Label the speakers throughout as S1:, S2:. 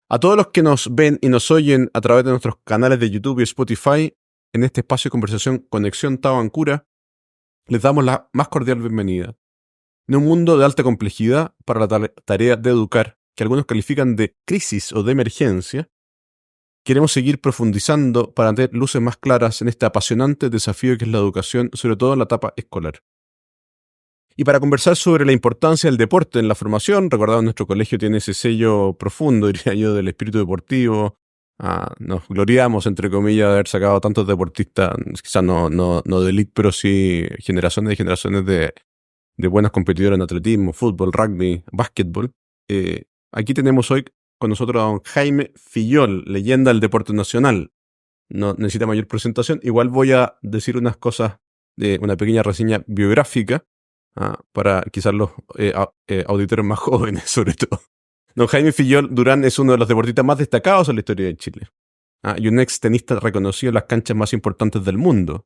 S1: A todos los que nos ven y nos oyen a través de nuestros canales de YouTube y Spotify, en este espacio de conversación Conexión Tabancura, les damos la más cordial bienvenida. En un mundo de alta complejidad para la tarea de educar, que algunos califican de crisis o de emergencia, queremos seguir profundizando para tener luces más claras en este apasionante desafío que es la educación, sobre todo en la etapa escolar. Y para conversar sobre la importancia del deporte en la formación, recordamos nuestro colegio tiene ese sello profundo, diría yo, del espíritu deportivo. Nos gloriamos, entre comillas, de haber sacado tantos deportistas, quizás no de elite, pero sí generaciones y generaciones de buenos competidores en atletismo, fútbol, rugby, básquetbol. Aquí tenemos hoy con nosotros a don Jaime Fillol, leyenda del deporte nacional. No necesita mayor presentación. Igual voy a decir unas cosas de una pequeña reseña biográfica para quizás los auditores más jóvenes, sobre todo. Don Jaime Fillol Durán es uno de los deportistas más destacados en la historia de Chile. Y un ex tenista reconocido en las canchas más importantes del mundo.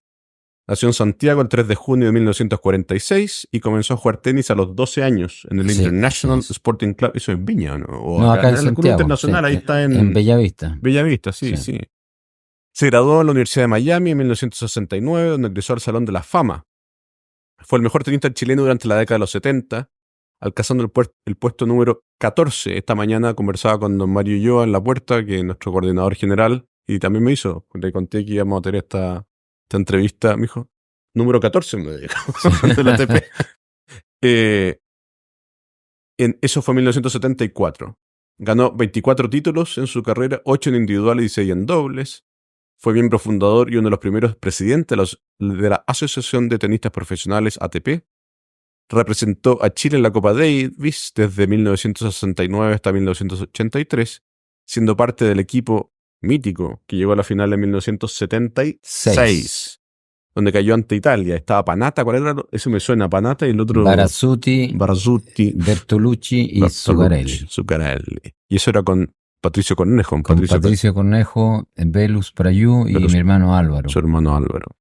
S1: Nació en Santiago el 3 de junio de 1946 y comenzó a jugar tenis a los 12 años en el International Sporting Club. Eso es Viña, ¿no?
S2: O acá en Santiago. El
S1: Internacional, ahí está
S2: en Bellavista.
S1: Bellavista, sí. Se graduó en la Universidad de Miami en 1969, donde ingresó al Salón de la Fama. Fue el mejor tenista chileno durante la década de los 70, alcanzando el puesto número 14. Esta mañana conversaba con don Mario Ulloa en la puerta, que es nuestro coordinador general, y también me hizo, le conté que íbamos a tener esta entrevista, me dijo, número 14 me dijo, de la ATP. Eso fue en 1974. Ganó 24 títulos en su carrera, 8 en individuales y 6 en dobles. Fue miembro fundador y uno de los primeros presidentes de la Asociación de Tenistas Profesionales ATP. Representó a Chile en la Copa Davis desde 1969 hasta 1983, siendo parte del equipo mítico que llegó a la final en 1976, donde cayó ante Italia. Estaba Panatta, ¿cuál era? Eso me suena, Panatta y el otro...
S2: Barazzuti, Bertolucci y Zuccarelli.
S1: Y eso era con Patricio Cornejo.
S2: Patricio Cornejo, Velus Prayú y mi hermano Álvaro.
S1: Su hermano Álvaro.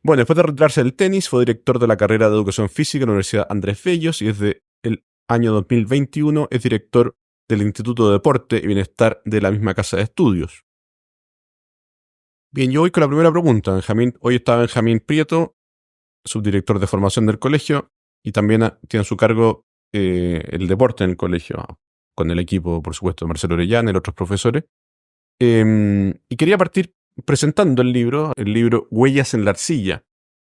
S1: Bueno, después de retirarse del tenis, fue director de la carrera de Educación Física en la Universidad Andrés Bellos y desde el año 2021 es director del Instituto de Deporte y Bienestar de la misma casa de estudios. Bien, yo voy con la primera pregunta, Benjamín. Hoy está Benjamín Prieto, subdirector de formación del colegio, y también tiene a su cargo el deporte en el colegio, con el equipo, por supuesto, de Marcelo Orellana y otros profesores. Y quería partir presentando el libro Huellas en la Arcilla,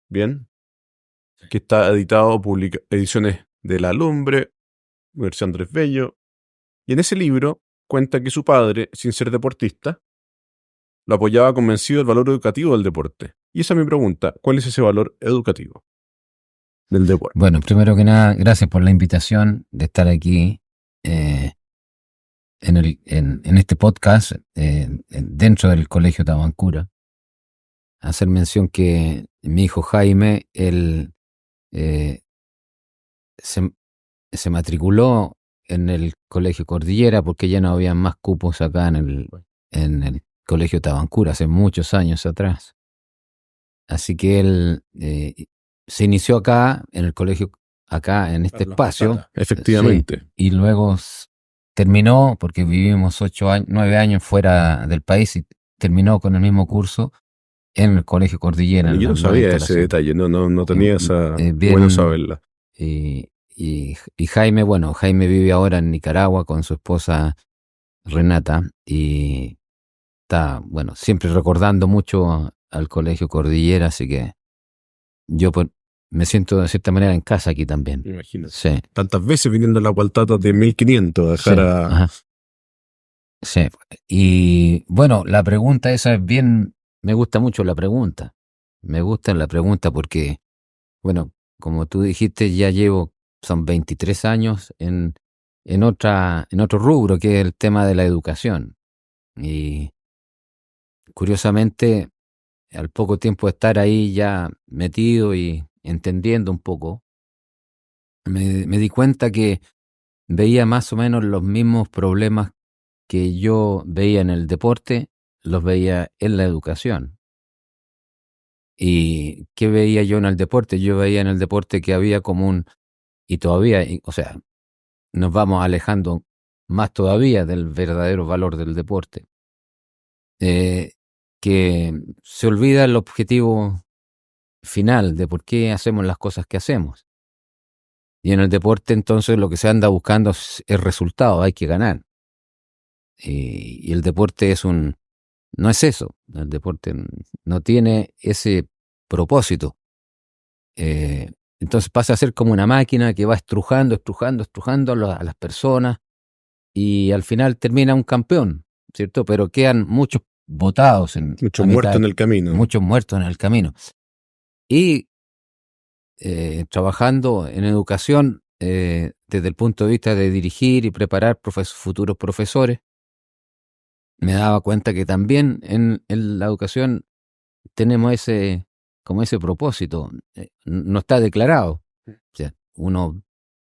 S1: ¿bien? Que está editado, ediciones de La Lumbre, Universidad Andrés Bello. Y en ese libro cuenta que su padre, sin ser deportista, lo apoyaba convencido del valor educativo del deporte. Y esa es mi pregunta, ¿cuál es ese valor educativo del deporte?
S2: Bueno, primero que nada, gracias por la invitación de estar aquí en este podcast dentro del Colegio Tabancura. Hacer mención que mi hijo Jaime, él se matriculó en el Colegio Cordillera porque ya no había más cupos acá en el Colegio Tabancura hace muchos años atrás. Así que él se inició acá, en el colegio, acá en este espacio.
S1: Efectivamente.
S2: Sí, y luego terminó, porque vivimos 9 años fuera del país, y terminó con el mismo curso en el Colegio Cordillera.
S1: Yo no sabía ese detalle, no tenía esa... bueno saberla.
S2: Y Jaime, bueno, Jaime vive ahora en Nicaragua con su esposa Renata y está, bueno, siempre recordando mucho al Colegio Cordillera, así que yo me siento de cierta manera en casa aquí también.
S1: Imagínate.
S2: Sí.
S1: Tantas veces viniendo a la Gualtata de 1500 a dejar
S2: Ajá. Sí. Y bueno, la pregunta esa es bien, me gusta mucho la pregunta. Me gusta la pregunta porque, bueno, como tú dijiste, ya son 23 años en otro rubro, que es el tema de la educación. Y curiosamente, al poco tiempo de estar ahí ya metido y entendiendo un poco, me di cuenta que veía más o menos los mismos problemas que yo veía en el deporte, los veía en la educación. ¿Y qué veía yo en el deporte? Yo veía en el deporte que había como y todavía, o sea, nos vamos alejando más todavía del verdadero valor del deporte, que se olvida el objetivo final de por qué hacemos las cosas que hacemos. Y en el deporte entonces lo que se anda buscando es resultado, hay que ganar. Y el deporte no es eso, el deporte no tiene ese propósito. Entonces pasa a ser como una máquina que va estrujando a las personas y al final termina un campeón, ¿cierto? Pero quedan muchos botados
S1: Muchos muertos en el camino.
S2: Muchos muertos en el camino. Y trabajando en educación desde el punto de vista de dirigir y preparar futuros profesores, me daba cuenta que también en la educación tenemos ese propósito. No está declarado. O sea, uno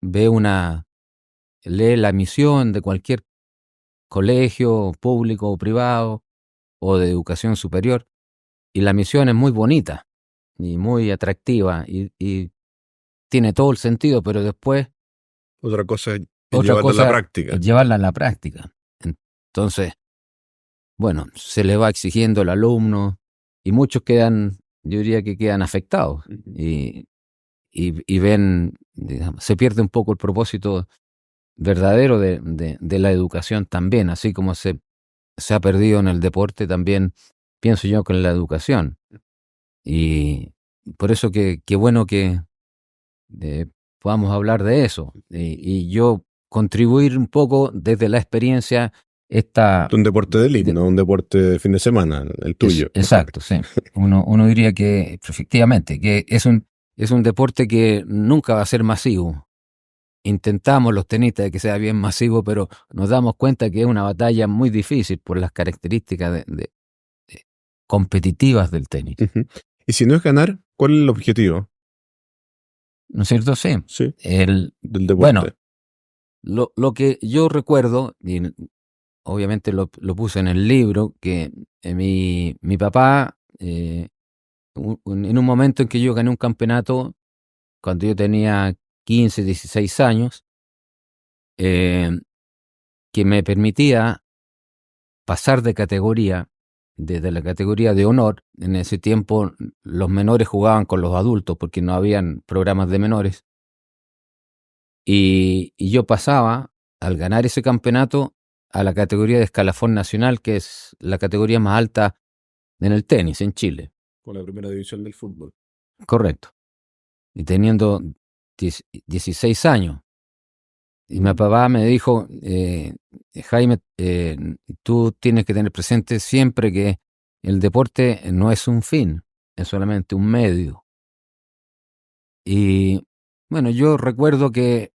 S2: lee la misión de cualquier colegio público o privado o de educación superior y la misión es muy bonita y muy atractiva y tiene todo el sentido, pero después
S1: otra cosa es llevarla a la práctica.
S2: Es llevarla a la práctica. Entonces, bueno, se le va exigiendo al alumno y muchos yo diría que quedan afectados y ven, digamos, se pierde un poco el propósito verdadero de la educación también, así como se ha perdido en el deporte, también pienso yo con la educación. Y por eso que bueno que podamos hablar de eso y yo contribuir un poco desde la experiencia.
S1: Un deporte de élite, no un deporte de fin de semana, el tuyo.
S2: Exacto, sí. Uno diría que efectivamente que es un deporte que nunca va a ser masivo. Intentamos los tenistas de que sea bien masivo, pero nos damos cuenta que es una batalla muy difícil por las características competitivas del tenis.
S1: Y si no es ganar, ¿cuál es el objetivo?
S2: ¿No es cierto? Sí.
S1: Del deporte.
S2: Bueno, lo que yo recuerdo, y obviamente lo puse en el libro, que mi papá, en un momento en que yo gané un campeonato, cuando yo tenía 15, 16 años, que me permitía pasar de categoría, desde la categoría de honor. En ese tiempo los menores jugaban con los adultos porque no habían programas de menores. Y yo pasaba, al ganar ese campeonato, a la categoría de escalafón nacional, que es la categoría más alta en el tenis en Chile.
S1: Con la primera división del fútbol.
S2: Correcto. Y teniendo 16 años. Y mi papá me dijo, Jaime, tú tienes que tener presente siempre que el deporte no es un fin, es solamente un medio. Y bueno, yo recuerdo que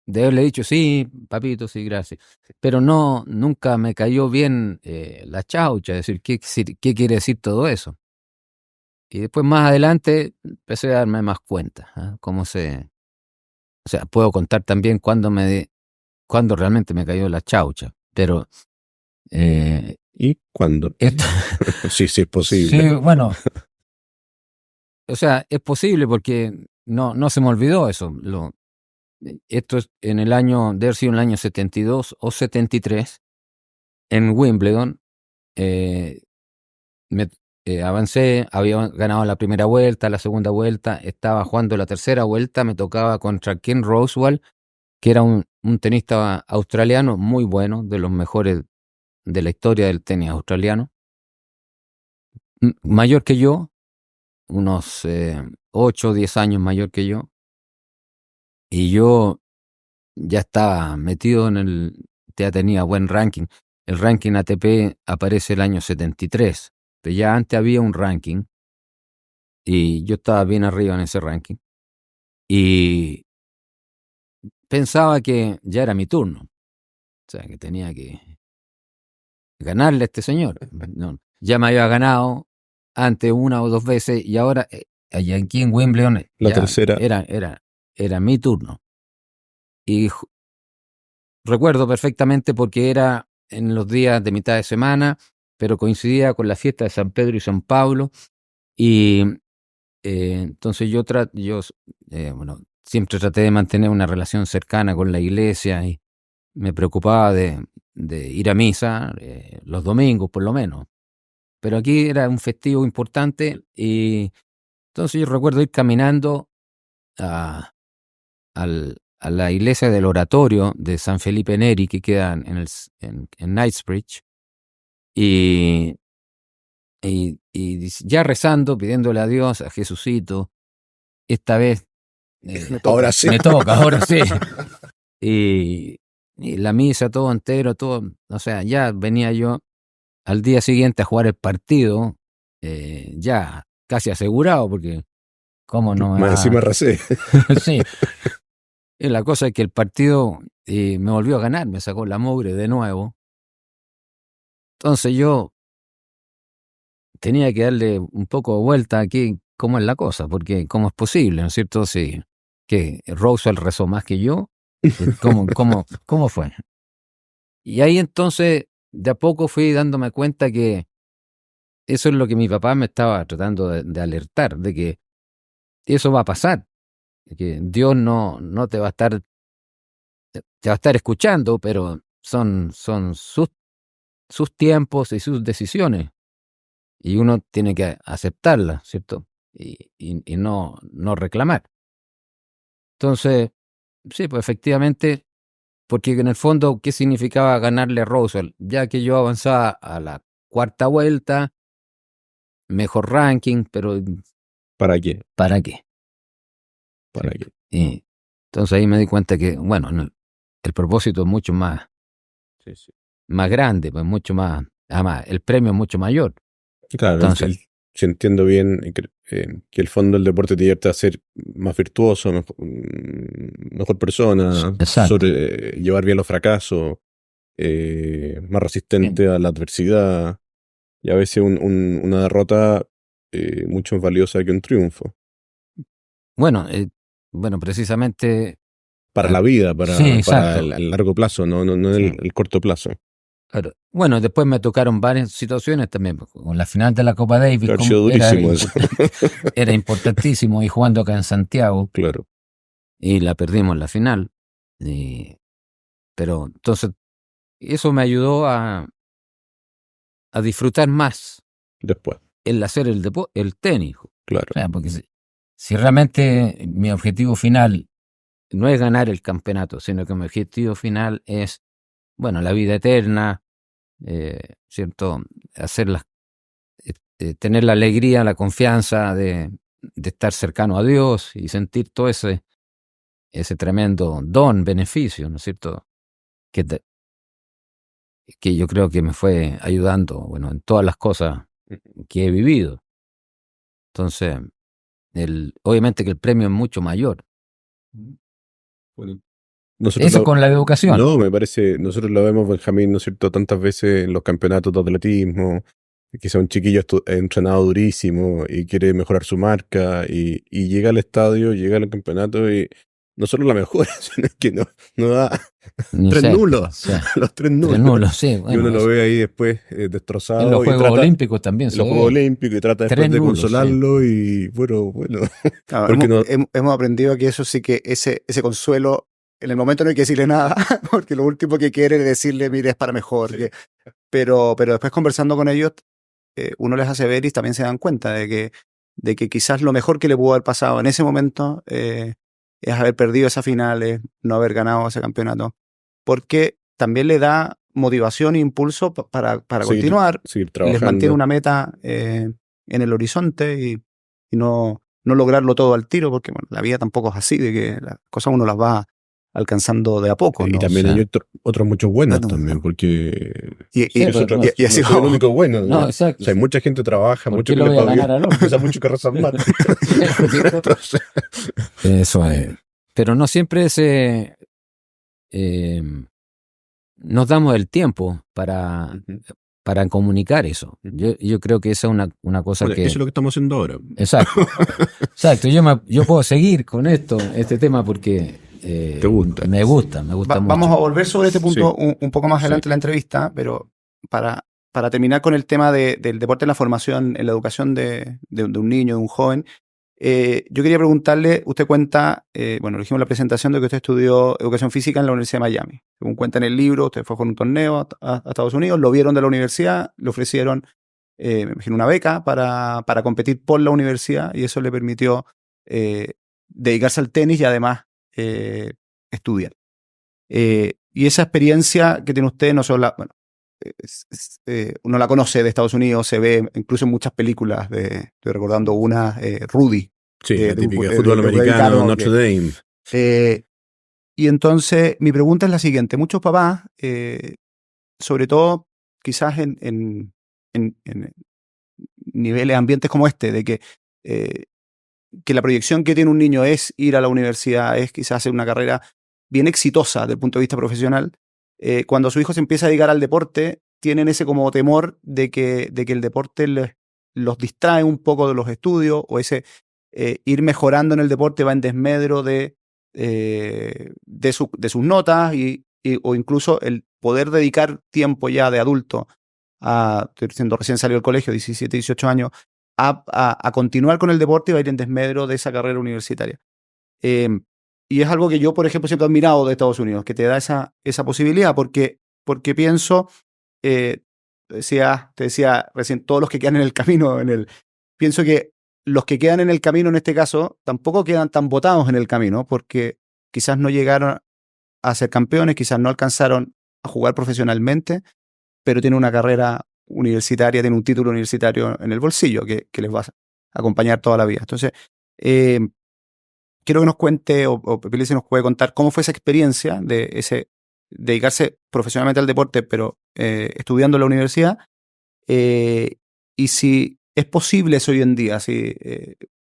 S2: de haberle dicho, sí, papito, sí, gracias. Pero nunca me cayó bien la chaucha, es decir, ¿qué quiere decir todo eso? Y después más adelante empecé a darme más cuenta, cómo o sea, puedo contar también cuando realmente me cayó la chaucha, pero...
S1: ¿Y cuándo? Sí, es posible.
S2: Sí, bueno, o sea, es posible porque no se me olvidó eso. Esto es debe haber sido en el año 72 o 73, en Wimbledon. Avancé, había ganado la primera vuelta, la segunda vuelta, estaba jugando la tercera vuelta, me tocaba contra Ken Rosewall, que era un tenista australiano muy bueno, de los mejores de la historia del tenis australiano, mayor que yo, unos 8 o 10 años mayor que yo, y yo ya estaba metido ya tenía buen ranking. El ranking ATP aparece el año 73, pero ya antes había un ranking y yo estaba bien arriba en ese ranking y pensaba que ya era mi turno, o sea, que tenía que ganarle a este señor. No, ya me había ganado antes una o dos veces y ahora allá aquí en Wimbledon
S1: la tercera
S2: era mi turno. Y recuerdo perfectamente porque era en los días de mitad de semana, pero coincidía con la fiesta de San Pedro y San Pablo. Y entonces yo siempre traté de mantener una relación cercana con la iglesia me preocupaba de ir a misa los domingos por lo menos. Pero aquí era un festivo importante y entonces yo recuerdo ir caminando a la iglesia del oratorio de San Felipe Neri, que queda en Knightsbridge, y ya rezando, pidiéndole a Dios, a Jesucito, esta vez
S1: Ahora sí.
S2: me toca, ahora sí. Y la misa, todo entero, todo, o sea, ya venía yo al día siguiente a jugar el partido, ya casi asegurado, porque cómo no
S1: Más encima recé.
S2: sí. Y la cosa es que el partido me volvió a ganar, me sacó la mugre de nuevo. Entonces yo tenía que darle un poco de vuelta aquí cómo es la cosa, porque cómo es posible, ¿no es cierto? Sí, que Roswell rezó más que yo. ¿Cómo fue? Y ahí entonces de a poco fui dándome cuenta que eso es lo que mi papá me estaba tratando de alertar, de que eso va a pasar, de que Dios no te va a estar, te va a estar escuchando, pero son sus tiempos y sus decisiones. Y uno tiene que aceptarlas, ¿cierto? Y no reclamar. Entonces, sí, pues efectivamente, porque en el fondo, ¿qué significaba ganarle a Roswell? Ya que yo avanzaba a la cuarta vuelta, mejor ranking, pero
S1: ¿Para qué?
S2: ¿para qué?
S1: ¿Para
S2: Sí.
S1: qué?
S2: Y entonces ahí me di cuenta que, bueno, el propósito es mucho más grande, pues mucho más, además, el premio es mucho mayor.
S1: Claro,
S2: Entonces,
S1: si entiendo bien, que el fondo del deporte te divierte a ser más virtuoso, mejor persona,
S2: exacto.
S1: llevar bien los fracasos, más resistente a la adversidad, y a veces una derrota mucho más valiosa que un triunfo.
S2: Bueno, precisamente.
S1: Para la vida,
S2: Sí,
S1: para
S2: exacto.
S1: el largo plazo, no
S2: Sí.
S1: el corto plazo.
S2: Claro. Bueno, después me tocaron varias situaciones también, con la final de la Copa Davis,
S1: Claro, ha sido durísimo eso.
S2: era importantísimo, y jugando acá en Santiago,
S1: Claro,
S2: y la perdimos en la final. Pero entonces, eso me ayudó a disfrutar más
S1: después,
S2: el hacer el tenis. O
S1: claro.
S2: sea, porque si realmente mi objetivo final no es ganar el campeonato, sino que mi objetivo final es, bueno, la vida eterna, ¿cierto? Tener la alegría, la confianza de estar cercano a Dios y sentir todo ese tremendo beneficio, ¿no es cierto? Que yo creo que me fue ayudando, bueno, en todas las cosas que he vivido. Entonces, obviamente que el premio es mucho mayor.
S1: Bueno,
S2: Eso con la educación.
S1: No, me parece, nosotros lo vemos, Benjamín, ¿no es cierto?, tantas veces en los campeonatos de atletismo, quizá un chiquillo entrenado durísimo y quiere mejorar su marca y llega al estadio, llega al campeonato y no solo la mejora, sino que no da tres nulos,
S2: Sí.
S1: los tres nulos.
S2: 3 nulos, sí.
S1: Y
S2: Bueno,
S1: uno lo ve ahí después destrozado.
S2: en los Juegos Olímpicos también.
S1: En los Juegos Olímpicos y trata después de
S2: nulos,
S1: consolarlo, sí. Y bueno.
S3: Claro,
S1: porque
S3: hemos aprendido que eso sí, que ese consuelo, en el momento no hay que decirle nada, porque lo último que quiere es decirle, mire, es para mejor.
S1: Sí.
S3: Pero después conversando con ellos, uno les hace ver y también se dan cuenta de que quizás lo mejor que le pudo haber pasado en ese momento es haber perdido esa final, es no haber ganado ese campeonato, porque también le da motivación e impulso para continuar,
S1: seguir trabajando.
S3: les mantiene una meta en el horizonte y no lograrlo todo al tiro, porque bueno, la vida tampoco es así, de que las cosas uno las va alcanzando de a poco, ¿no?
S1: Y también hay otros muchos buenos también, porque
S3: y así
S1: no soy el único bueno.
S2: No, exacto.
S1: O sea, hay mucha gente trabaja, mucho que
S2: le va a ganar al otro.
S1: mucho que rezan más.
S2: Eso es. Pero no siempre nos damos el tiempo para comunicar eso. Yo creo que esa es una cosa que...
S1: Eso es lo que estamos haciendo ahora.
S2: Exacto. Yo puedo seguir con este tema porque
S1: te gusta.
S2: Me gusta mucho.
S3: Vamos a volver sobre este punto un poco más adelante en la entrevista, pero para terminar con el tema del deporte en la formación, en la educación de un niño, de un joven, Yo quería preguntarle, usted cuenta, bueno, dijimos en la presentación de que usted estudió educación física en la Universidad de Miami. Según cuenta en el libro, usted fue con un torneo a Estados Unidos, lo vieron de la universidad, le ofrecieron, me imagino, una beca para competir por la universidad y eso le permitió dedicarse al tenis y además estudiar. Y esa experiencia que tiene usted no solo, bueno, uno la conoce de Estados Unidos, se ve incluso en muchas películas, estoy recordando una, Rudy.
S1: Sí, la típica de fútbol americano, Notre Dame.
S3: Y entonces mi pregunta es la siguiente. Muchos papás, sobre todo quizás en niveles, ambientes como este, de que la proyección que tiene un niño es ir a la universidad, es quizás hacer una carrera bien exitosa desde el punto de vista profesional, cuando su hijo se empieza a dedicar al deporte, tienen ese como temor de que el deporte los distrae un poco de los estudios o ese ir mejorando en el deporte va en desmedro de sus notas o incluso el poder dedicar tiempo ya de adulto, recién salió del colegio, 17, 18 años, a continuar con el deporte y va a ir en desmedro de esa carrera universitaria. Y es algo que yo, por ejemplo, siempre he admirado de Estados Unidos, que te da esa posibilidad, porque pienso, te decía recién, todos los que quedan en el camino, pienso que los que quedan en el camino en este caso tampoco quedan tan botados en el camino, porque quizás no llegaron a ser campeones, quizás no alcanzaron a jugar profesionalmente, pero tienen una carrera universitaria, tienen un título universitario en el bolsillo que les va a acompañar toda la vida. Entonces, quiero que nos cuente, o Pepile si nos puede contar cómo fue esa experiencia de dedicarse profesionalmente al deporte, pero estudiando en la universidad, y si es posible eso hoy en día,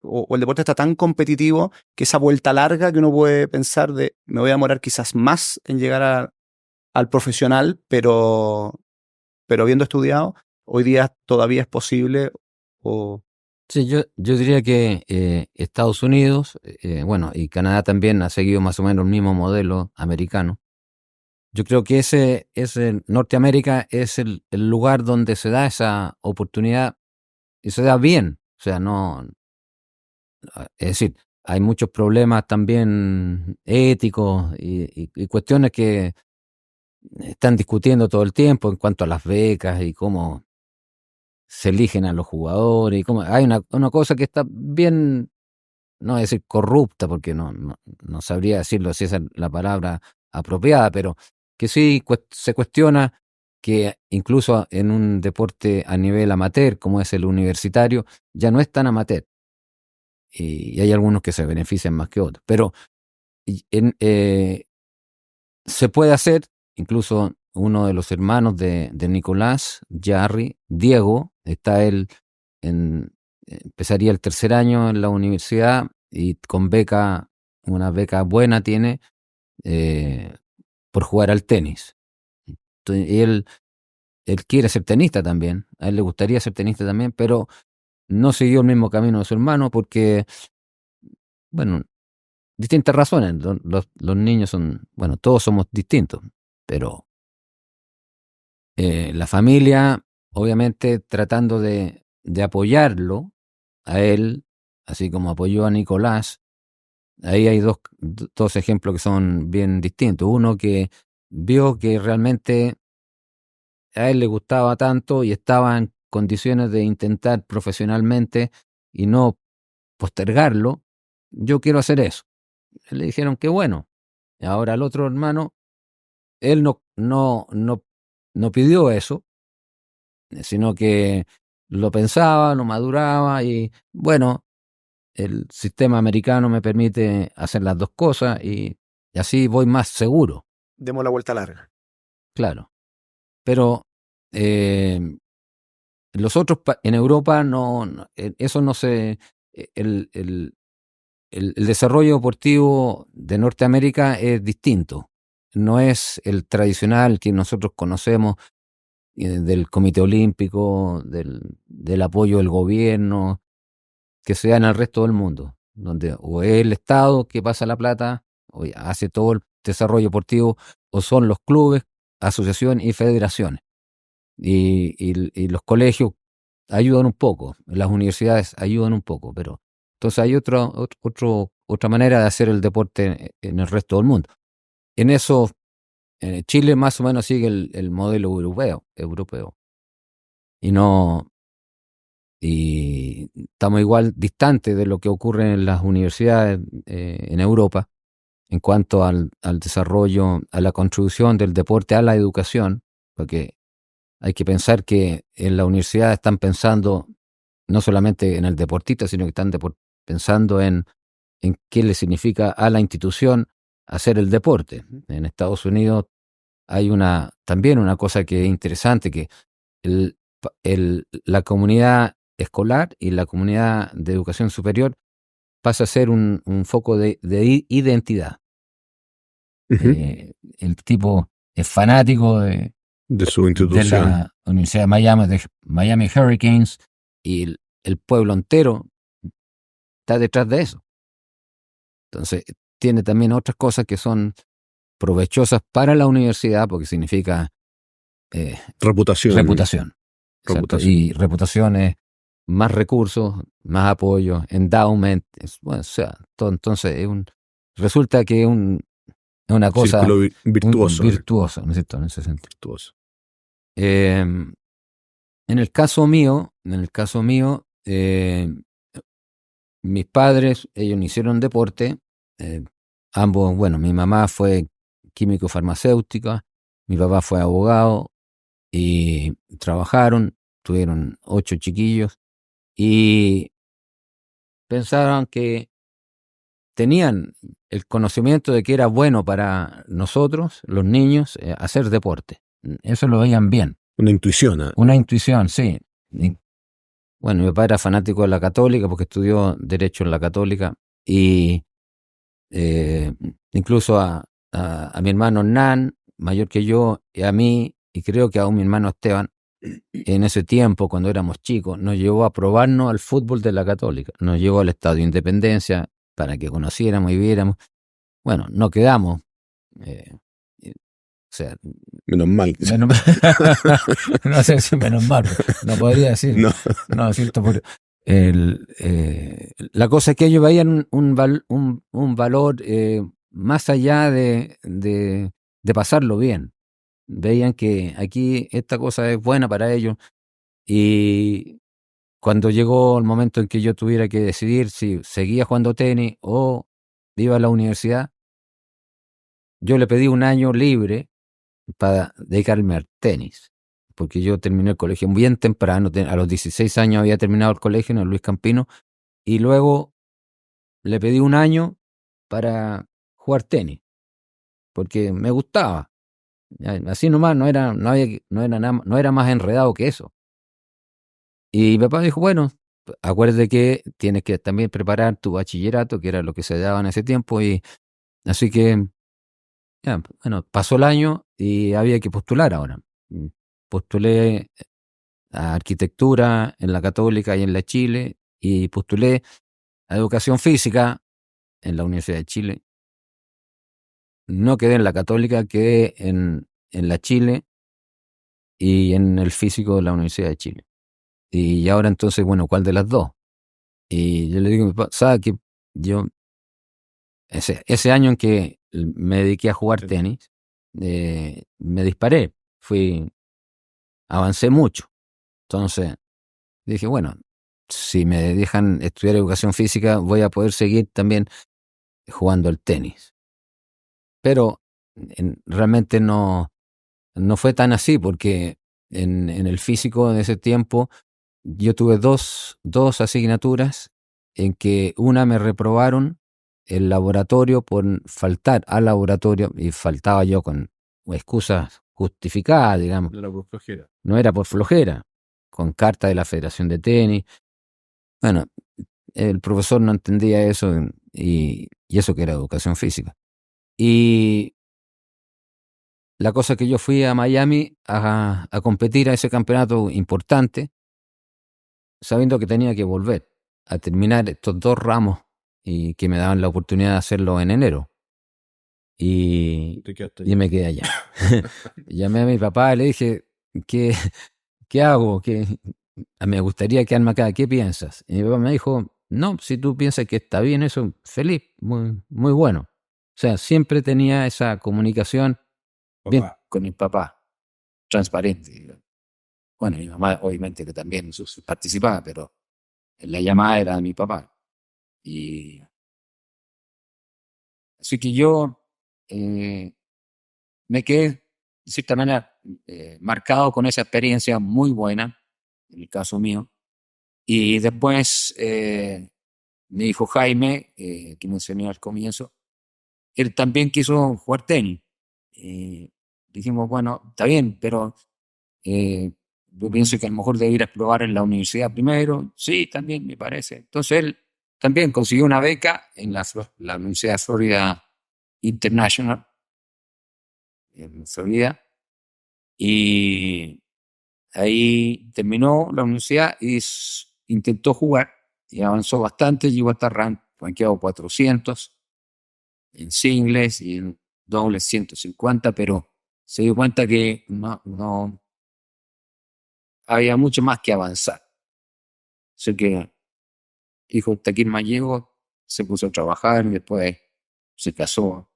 S3: o el deporte está tan competitivo que esa vuelta larga que uno puede pensar de me voy a demorar quizás más en llegar al profesional, pero habiendo estudiado, hoy día todavía es posible.
S2: Sí, yo diría que Estados Unidos, bueno, y Canadá también ha seguido más o menos el mismo modelo americano. Yo creo que Norteamérica es el lugar donde se da esa oportunidad y se da bien. O sea, no, es decir, hay muchos problemas también éticos y cuestiones que están discutiendo todo el tiempo en cuanto a las becas y cómo se eligen a los jugadores y cómo hay una cosa que está bien, no voy a decir corrupta porque no sabría decirlo si esa es la palabra apropiada, pero que sí se cuestiona que incluso en un deporte a nivel amateur como es el universitario ya no es tan amateur y hay algunos que se benefician más que otros, pero se puede hacer. Incluso uno de los hermanos de Nicolás, Jarry, Diego, empezaría el tercer año en la universidad y con una beca buena tiene por jugar al tenis. Entonces, él quiere ser tenista también, a él le gustaría ser tenista también, pero no siguió el mismo camino de su hermano porque, bueno, distintas razones. Los niños son, bueno, todos somos distintos, pero la familia, obviamente, tratando de apoyarlo a él, así como apoyó a Nicolás. Ahí hay dos ejemplos que son bien distintos. Uno que vio que realmente a él le gustaba tanto y estaba en condiciones de intentar profesionalmente y no postergarlo. Yo quiero hacer eso. Le dijeron que bueno. Ahora el otro hermano, él no pidió eso, sino que lo pensaba, lo maduraba y bueno, el sistema americano me permite hacer las dos cosas y así voy más seguro.
S3: Demos la vuelta larga.
S2: Claro. Pero los otros en Europa eso no se... El desarrollo deportivo de Norteamérica es distinto. No es el tradicional que nosotros conocemos del Comité Olímpico, del apoyo del gobierno, que se da en el resto del mundo, donde o es el Estado que pasa la plata, o hace todo el desarrollo deportivo, o son los clubes, asociaciones y federaciones. Y los colegios ayudan un poco, las universidades ayudan un poco, pero Entonces hay otra manera de hacer el deporte en el resto del mundo. En eso, Chile más o menos sigue el modelo europeo. Y estamos igual distantes de lo que ocurre en las universidades en Europa en cuanto al desarrollo, a la contribución del deporte a la educación, porque hay que pensar que en la universidad están pensando no solamente en el deportista, sino que están pensando en qué le significa a la institución hacer el deporte. En Estados Unidos hay también una cosa que es interesante, que la comunidad escolar y la comunidad de educación superior pasa a ser un foco de identidad. El tipo es fanático de
S1: su institución.
S2: De la Universidad de Miami Hurricanes, y el pueblo entero está detrás de eso. Entonces, tiene también otras cosas que son provechosas para la universidad, porque significa reputación. Y reputación es más recursos, más apoyo, endowment, entonces resulta que es una cosa
S1: virtuoso,
S2: ¿no es cierto? En ese sentido.
S1: Virtuoso.
S2: En el caso mío, mis padres, ellos no hicieron deporte, ambos, bueno, mi mamá fue químico farmacéutica, mi papá fue abogado, y trabajaron, tuvieron 8 chiquillos, y pensaban que tenían el conocimiento de que era bueno para nosotros, los niños, hacer deporte. Eso lo veían bien.
S1: Una intuición.
S2: Una intuición, sí. Bueno, mi papá era fanático de la Católica porque estudió Derecho en la Católica, y incluso a mi hermano Hernán, mayor que yo, y a mí, y creo que aún mi hermano Esteban, en ese tiempo, cuando éramos chicos, nos llevó a probarnos al fútbol de la Católica. Nos llevó al Estadio Independencia para que conociéramos y viéramos. Bueno, no quedamos.
S1: Menos mal.
S2: No sé si menos mal, no podría decir. No, es cierto. La cosa es que ellos veían un valor más allá de pasarlo bien. Veían que aquí esta cosa es buena para ellos, y cuando llegó el momento en que yo tuviera que decidir si seguía jugando tenis o iba a la universidad, yo le pedí un año libre para dedicarme al tenis, porque yo terminé el colegio bien temprano, a los 16 años había terminado el colegio en el Luis Campino, y luego le pedí un año para jugar tenis, porque me gustaba. Así nomás, no era más enredado que eso. Y mi papá dijo, bueno, acuérdate que tienes que también preparar tu bachillerato, que era lo que se daba en ese tiempo, y así que, ya, bueno, pasó el año y había que postular ahora. Postulé a arquitectura en la Católica y en la Chile, y postulé a educación física en la Universidad de Chile. No quedé en la Católica, quedé en la Chile y en el físico de la Universidad de Chile. Y ahora entonces, bueno, ¿cuál de las dos? Y yo le digo a mi papá, ¿sabes qué? Yo, ese año en que me dediqué a jugar tenis, me disparé, avancé mucho. Entonces dije, bueno, si me dejan estudiar educación física, voy a poder seguir también jugando al tenis. Pero realmente no fue tan así, porque en el físico de ese tiempo yo tuve dos asignaturas en que una me reprobaron el laboratorio por faltar al laboratorio, y faltaba yo con excusas justificadas, digamos.
S1: No era por flojera.
S2: No era por flojera, con carta de la Federación de Tenis. Bueno, el profesor no entendía eso, y eso que era educación física. Y la cosa es que yo fui a Miami a competir a ese campeonato importante, sabiendo que tenía que volver a terminar estos 2 ramos y que me daban la oportunidad de hacerlo en enero. Y me quedé allá. Llamé a mi papá y le dije, ¿qué hago? Me gustaría quedarme acá, ¿qué piensas? Y mi papá me dijo, No, si tú piensas que está bien eso, feliz, muy, muy bueno. O sea, siempre tenía esa comunicación bien con mi papá, transparente. Bueno, mi mamá obviamente que también participaba, pero la llamada era de mi papá. Y así que yo me quedé, de cierta manera, marcado con esa experiencia muy buena, en el caso mío. Y después, mi hijo Jaime, que me enseñó al comienzo, él también quiso jugar tenis. Dijimos, bueno, está bien, pero yo pienso que a lo mejor debe ir a probar en la universidad primero. Sí, también me parece. Entonces él también consiguió una beca en la Universidad de Florida International, en Florida, y ahí terminó la universidad y intentó jugar y avanzó bastante, llegó hasta rankeado 400 en singles y en dobles 150, pero se dio cuenta que no había mucho más que avanzar. Así que dijo, hasta aquí más llego, se puso a trabajar y después se casó.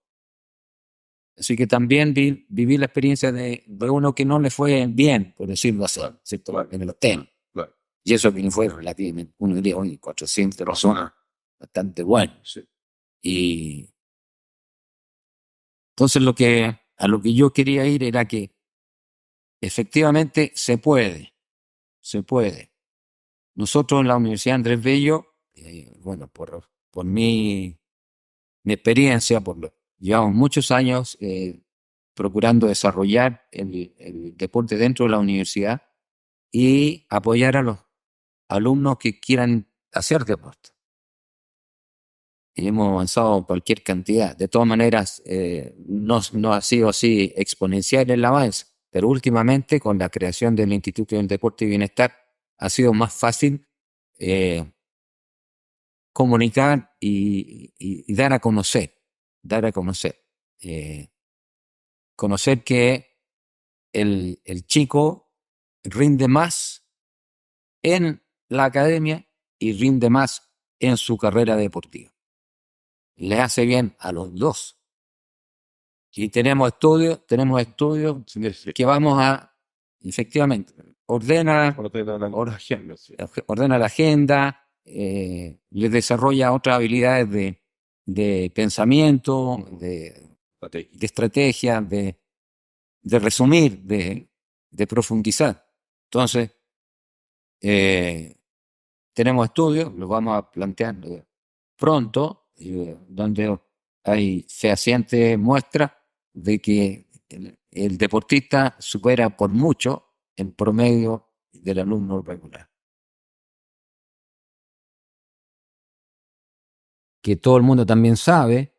S2: Así que también viví la experiencia de uno que no le fue bien, por decirlo así, ¿cierto? En los temas. Y eso que no fue relativamente, uno diría, hoy 400 personas, bastante bueno. Y entonces a lo que yo quería ir era que efectivamente se puede. Nosotros en la Universidad Andrés Bello, bueno, por mi experiencia, llevamos muchos años procurando desarrollar el deporte dentro de la universidad y apoyar a los alumnos que quieran hacer deporte. Y hemos avanzado cualquier cantidad. De todas maneras, no ha sido así exponencial el avance, pero últimamente con la creación del Instituto del Deporte y Bienestar ha sido más fácil comunicar y dar a conocer. Conocer que el chico rinde más en la academia y rinde más en su carrera deportiva. Le hace bien a los dos. Y tenemos estudios que vamos a, efectivamente, ordena la agenda, les desarrolla otras habilidades de pensamiento, de estrategia, de resumir, de profundizar. Entonces, tenemos estudios, los vamos a plantear pronto, donde hay fehaciente muestra de que el deportista supera por mucho el promedio del alumno regular. Que todo el mundo también sabe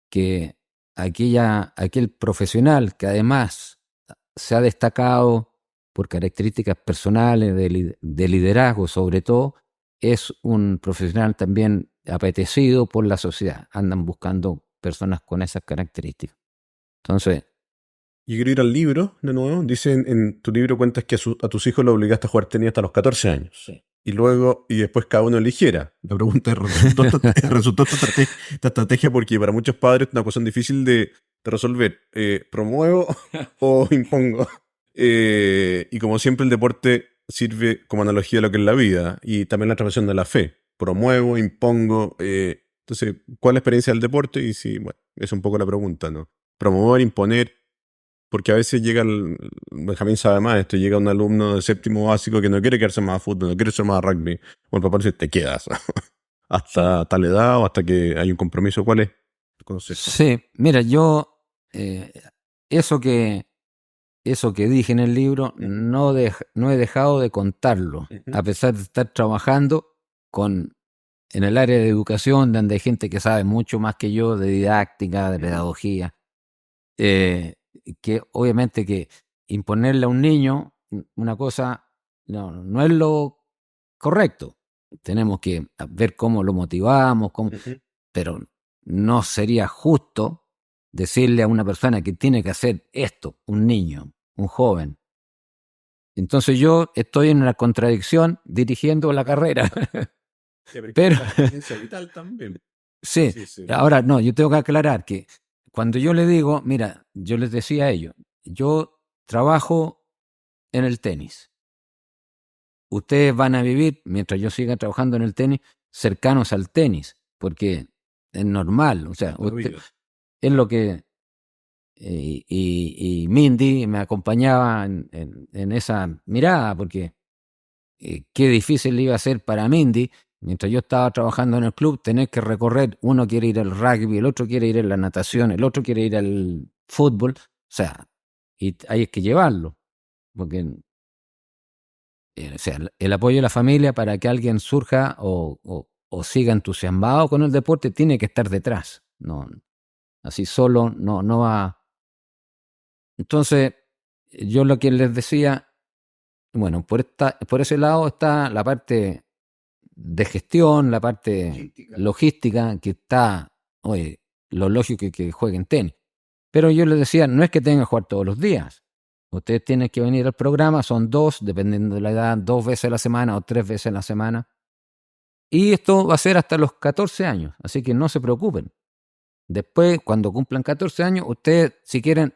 S2: que aquel profesional que además se ha destacado por características personales de liderazgo sobre todo, es un profesional también apetecido por la sociedad. Andan buscando personas con esas características. Entonces,
S1: Y quiero ir al libro de nuevo. Dice en tu libro cuentas que a tus hijos los obligaste a jugar tenis hasta los 14 años.
S2: sí.
S1: Y después cada uno eligiera. La pregunta es, ¿resultó esta estrategia? Porque para muchos padres es una cuestión difícil de resolver. ¿Promuevo o impongo? Y como siempre el deporte sirve como analogía de lo que es la vida y también la transmisión de la fe. Promuevo, impongo. Entonces, ¿cuál es la experiencia del deporte? Y sí, bueno, es un poco la pregunta, ¿no? Promover, imponer. Porque a veces Benjamín sabe más esto, llega un alumno de séptimo básico que no quiere quedarse más a fútbol, no quiere ser más a rugby. O el papá dice, te quedas hasta tal edad o hasta que hay un compromiso. ¿Cuál es tu consejo?
S2: Sí, mira, yo eso que dije en el libro no he dejado de contarlo, a pesar de estar trabajando en el área de educación, donde hay gente que sabe mucho más que yo de didáctica, de pedagogía. Que obviamente que imponerle a un niño una cosa no es lo correcto. Tenemos que ver cómo lo motivamos, pero no sería justo decirle a una persona que tiene que hacer esto, un niño, un joven. Entonces yo estoy en una contradicción dirigiendo la carrera. Pero
S1: La experiencia vital también.
S2: sí, ahora no, yo tengo que aclarar que cuando yo le digo, mira, yo les decía a ellos, yo trabajo en el tenis. Ustedes van a vivir, mientras yo siga trabajando en el tenis, cercanos al tenis, porque es normal, o sea, es lo que... y Mindy me acompañaba en esa mirada, porque qué difícil iba a ser para Mindy, mientras yo estaba trabajando en el club, tener que recorrer, uno quiere ir al rugby, el otro quiere ir a la natación, el otro quiere ir al fútbol, o sea, y hay que llevarlo, porque o sea, el apoyo de la familia para que alguien surja o siga entusiasmado con el deporte tiene que estar detrás, no, así solo no va. Entonces, yo lo que les decía, bueno, por ese lado está la parte de gestión, la parte logística, que está, oye, lo lógico es que jueguen tenis. Pero yo les decía, no es que tengan que jugar todos los días. Ustedes tienen que venir al programa, son 2, dependiendo de la edad, 2 veces a la semana o 3 veces a la semana. Y esto va a ser hasta los 14 años, así que no se preocupen. Después, cuando cumplan 14 años, ustedes, si quieren,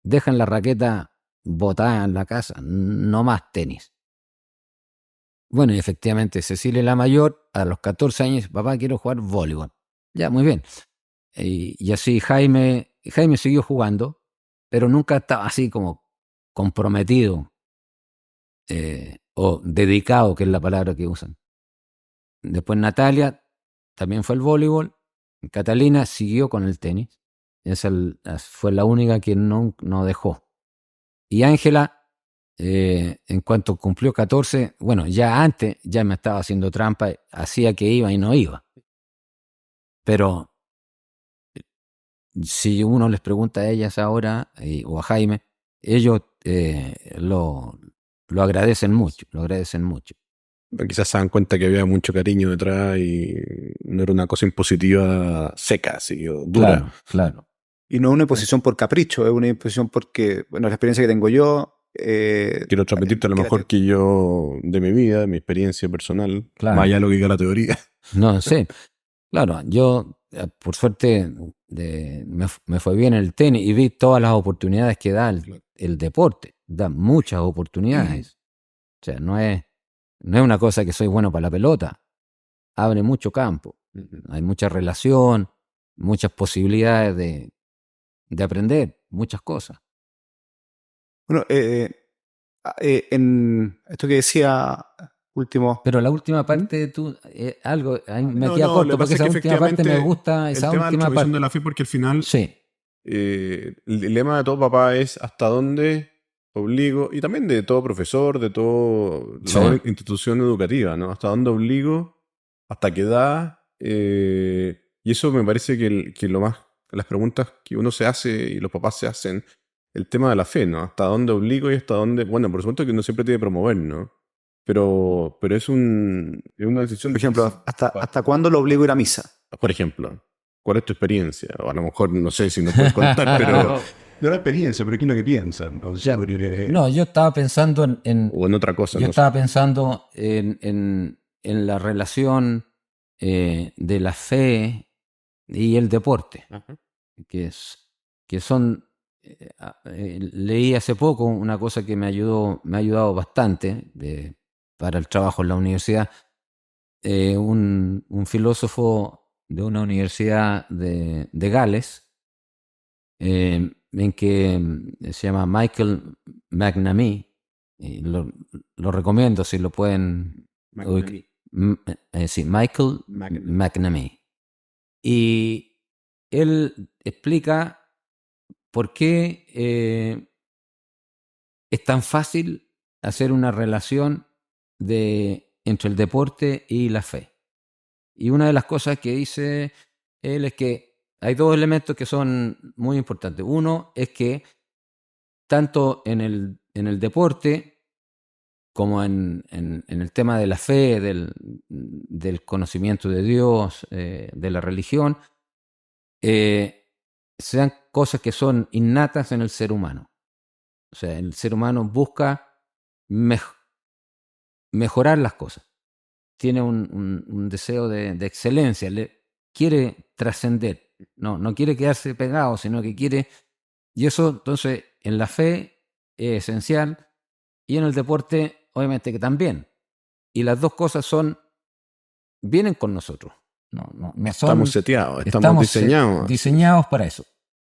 S2: dejan la raqueta botada en la casa, no más tenis. Bueno, y efectivamente, Cecilia la mayor, a los 14 años, papá, quiero jugar voleibol. Ya, muy bien. Y así Jaime siguió jugando, pero nunca estaba así como comprometido o dedicado, que es la palabra que usan. Después Natalia también fue al voleibol. Catalina siguió con el tenis. Esa fue la única que no dejó. Y Ángela, en cuanto cumplió 14, bueno, ya antes ya me estaba haciendo trampa, hacía que iba y no iba. Pero si uno les pregunta a ellas ahora o a Jaime, ellos lo agradecen mucho, lo agradecen mucho.
S1: Quizás se dan cuenta que había mucho cariño detrás y no era una cosa impositiva seca, así, o dura.
S2: Claro.
S3: Y no es una imposición por capricho, es una imposición porque, bueno, la experiencia que tengo yo...
S1: Quiero transmitirte lo mejor que yo de mi vida, de mi experiencia personal,
S2: Claro.
S1: más allá de lo que diga la teoría.
S2: No sé. Claro, yo por suerte me fue bien el tenis y vi todas las oportunidades que da el deporte. Da muchas oportunidades. O sea, no es una cosa que soy bueno para la pelota. Abre mucho campo. Hay mucha relación, muchas posibilidades de aprender, muchas cosas.
S3: Bueno, en esto que decía último...
S2: Pero la última parte, tú, algo, ahí me
S1: No,
S2: queda
S1: no,
S2: corto,
S1: lo que
S2: porque
S1: pasa
S2: esa
S1: es que
S2: última parte me
S1: efectivamente
S2: gusta,
S1: el
S2: esa
S1: tema de la
S2: última
S1: transmisión
S2: parte.
S1: de la fe, porque al final
S2: Sí,
S1: el lema de todo papá es hasta dónde obligo, y también de todo profesor, de todo
S2: Sí.
S1: la institución educativa, ¿no? Hasta dónde obligo, hasta qué edad, y eso me parece que lo más, las preguntas que uno se hace y los papás se hacen, el tema de la fe, ¿no? Hasta dónde obligo y hasta dónde, bueno, por supuesto que uno siempre tiene que promover, ¿no? Pero es una decisión.
S3: Por ejemplo,
S1: difícil.
S3: ¿hasta cuándo lo obligo a ir a misa?
S1: Por ejemplo, ¿cuál es tu experiencia? O a lo mejor no sé si nos puedes contar, pero...
S4: No la experiencia, pero ¿qué es lo que piensan? O sea,
S2: no, yo estaba pensando
S1: O en otra cosa,
S2: yo
S1: no
S2: estaba
S1: sé.
S2: pensando en la relación de la fe y el deporte,
S1: Ajá.
S2: que son, leí hace poco una cosa que me ha ayudado bastante para el trabajo en la universidad, un filósofo de una universidad de Gales, en que se llama Michael McNamee, y lo recomiendo si lo pueden
S1: McNamee.
S2: sí, Michael McNamee. Y él explica por qué es tan fácil hacer una relación entre el deporte y la fe. Y una de las cosas que dice él es que hay dos elementos que son muy importantes. Uno es que tanto en el deporte como en el tema de la fe, del conocimiento de Dios, de la religión, sean cosas que son innatas en el ser humano. O sea, el ser humano busca mejorar las cosas. tiene un deseo de excelencia, quiere trascender, no quiere quedarse pegado, sino que quiere, y eso entonces en la fe es esencial y en el deporte obviamente que también. Y las dos cosas vienen con nosotros. No
S1: Estamos seteados, estamos diseñados.
S2: diseñados para eso.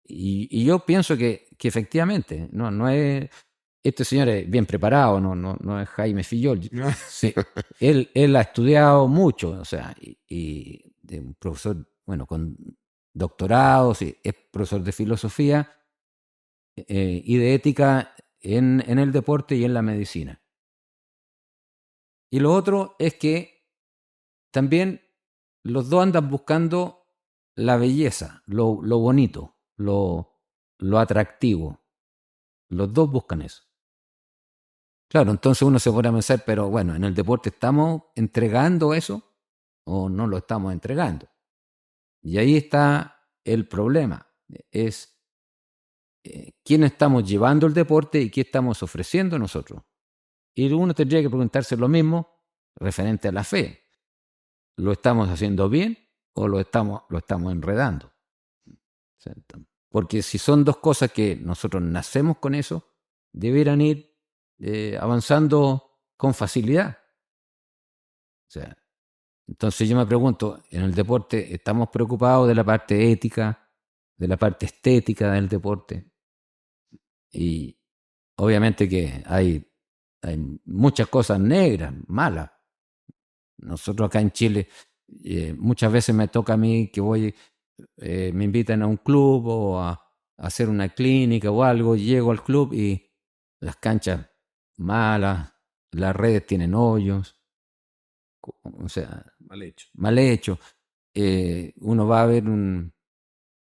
S2: Y yo pienso que efectivamente, no es, este señor es bien preparado, no es Jaime Fillol. Sí, él ha estudiado mucho, o sea, y de un profesor, bueno, con doctorados, es profesor de filosofía y de ética en el deporte y en la medicina. Y lo otro es que también los dos andan buscando la belleza, lo bonito, lo atractivo. Los dos buscan eso. Claro, entonces uno se pone a pensar, pero bueno, ¿en el deporte estamos entregando eso o no lo estamos entregando? Y ahí está el problema. Es quién estamos llevando el deporte y qué estamos ofreciendo nosotros. Y uno tendría que preguntarse lo mismo referente a la fe. ¿Lo estamos haciendo bien o lo estamos enredando? Porque si son dos cosas que nosotros nacemos con eso, deberán ir avanzando con facilidad. O sea, entonces yo me pregunto, en el deporte estamos preocupados de la parte ética, de la parte estética del deporte. Y obviamente que hay muchas cosas negras, malas. Nosotros acá en Chile, muchas veces me toca a mí que me invitan a un club o a hacer una clínica o algo, llego al club y las canchas malas, las redes tienen hoyos, o sea, mal hecho. Uno va a ver un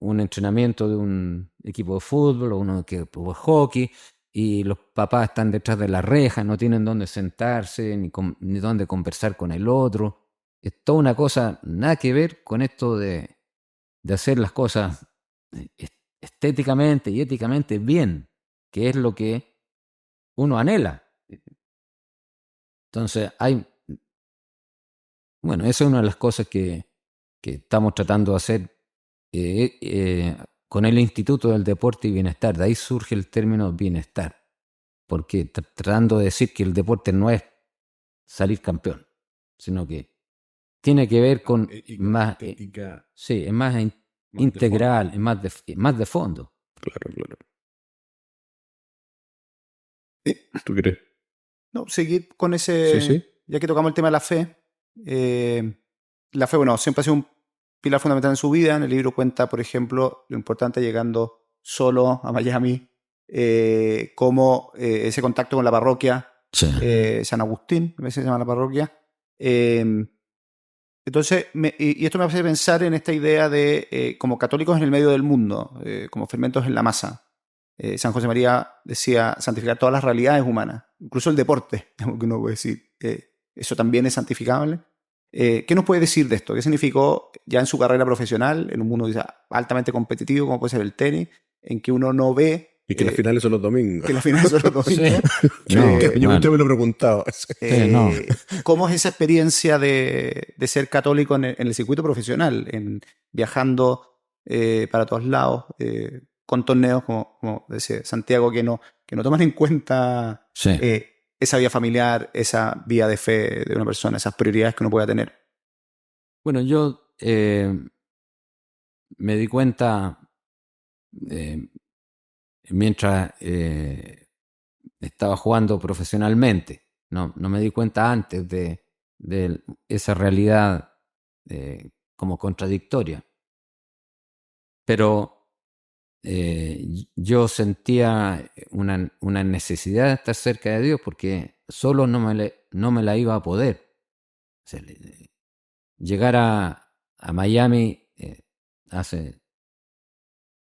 S2: entrenamiento de un equipo de fútbol o uno que de hockey y los papás están detrás de la reja, no tienen dónde sentarse ni dónde conversar con el otro. Es toda una cosa, nada que ver con esto de hacer las cosas estéticamente y éticamente bien, que es lo que uno anhela. Entonces, bueno, esa es una de las cosas que estamos tratando de hacer con el Instituto del Deporte y Bienestar. De ahí surge el término bienestar, porque tratando de decir que el deporte no es salir campeón, sino que tiene que ver con más, sí, es más integral, es más de fondo.
S1: Claro. ¿Tú crees?
S3: No, seguir con ese,
S1: Sí.
S3: ya que tocamos el tema de la fe. La fe, bueno, siempre ha sido un pilar fundamental en su vida. En el libro cuenta, por ejemplo, lo importante llegando solo a Miami, cómo ese contacto con la parroquia, San Agustín, a veces se llama la parroquia. Entonces, y esto me hace pensar en esta idea de como católicos en el medio del mundo, como fermentos en la masa. San José María decía santificar todas las realidades humanas, incluso el deporte, que uno puede decir. Eso también es santificable. ¿Qué nos puede decir de esto? ¿Qué significó ya en su carrera profesional, en un mundo altamente competitivo como puede ser el tenis, en que uno no ve...
S1: Y que las finales son los domingos.
S3: Que las finales son los domingos.
S1: Sí. Usted me lo preguntaba.
S3: ¿Cómo es esa experiencia de ser católico en el circuito profesional, viajando para todos lados, con torneos como decía Santiago, que no toman en cuenta esa vía familiar, esa vía de fe de una persona, esas prioridades que uno pueda tener?
S2: Bueno, yo me di cuenta mientras estaba jugando profesionalmente. No me di cuenta antes de esa realidad como contradictoria. Pero yo sentía una necesidad de estar cerca de Dios porque solo no me la iba a poder. O sea, llegar a Miami hace,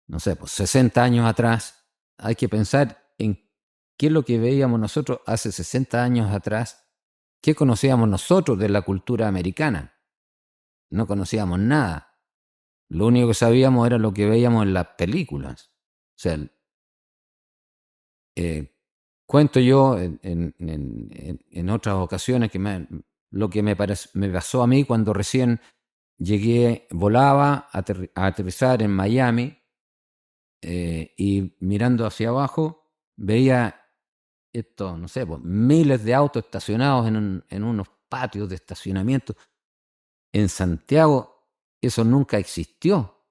S2: no sé, pues 60 años atrás, hay que pensar en qué es lo que veíamos nosotros hace 60 años atrás, qué conocíamos nosotros de la cultura americana. No conocíamos nada. Lo único que sabíamos era lo que veíamos en las películas. O sea, cuento yo en otras ocasiones que me lo que me pasó a mí cuando recién volaba a aterrizar en Miami, y mirando hacia abajo veía esto, no sé, pues, miles de autos estacionados en unos patios de estacionamiento. En Santiago eso nunca existió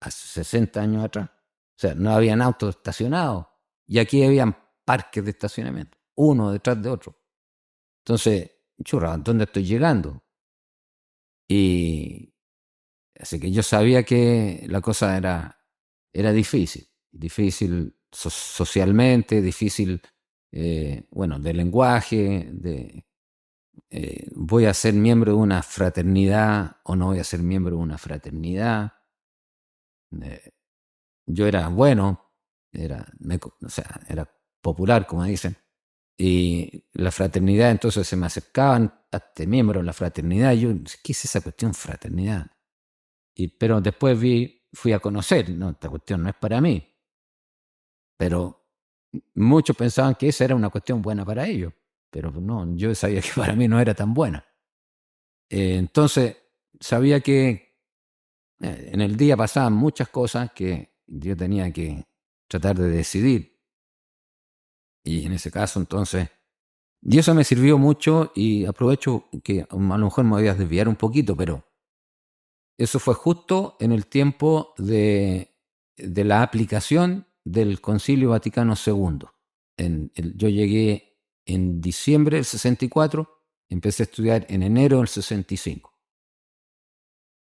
S2: hace 60 años atrás. O sea, no habían autos estacionados y aquí habían parques de estacionamiento, uno detrás de otro. Entonces, churra, ¿dónde estoy llegando? Y así que yo sabía que la cosa era difícil socialmente, difícil, bueno, de lenguaje, voy a ser miembro de una fraternidad o no voy a ser miembro de una fraternidad. Yo era bueno, o sea, era popular, como dicen, y la fraternidad, entonces se me acercaban a este miembro de la fraternidad, y yo, ¿qué es esa cuestión fraternidad? Pero después fui a conocer, no, esta cuestión no es para mí, pero muchos pensaban que esa era una cuestión buena para ellos, pero no, yo sabía que para mí no era tan buena. Entonces, sabía que en el día pasaban muchas cosas que yo tenía que tratar de decidir. Y en ese caso, entonces, y eso me sirvió mucho, y aprovecho que a lo mejor me voy a desviar un poquito, pero eso fue justo en el tiempo de la aplicación del Concilio Vaticano II. Yo llegué en diciembre del 64, empecé a estudiar en enero del 65.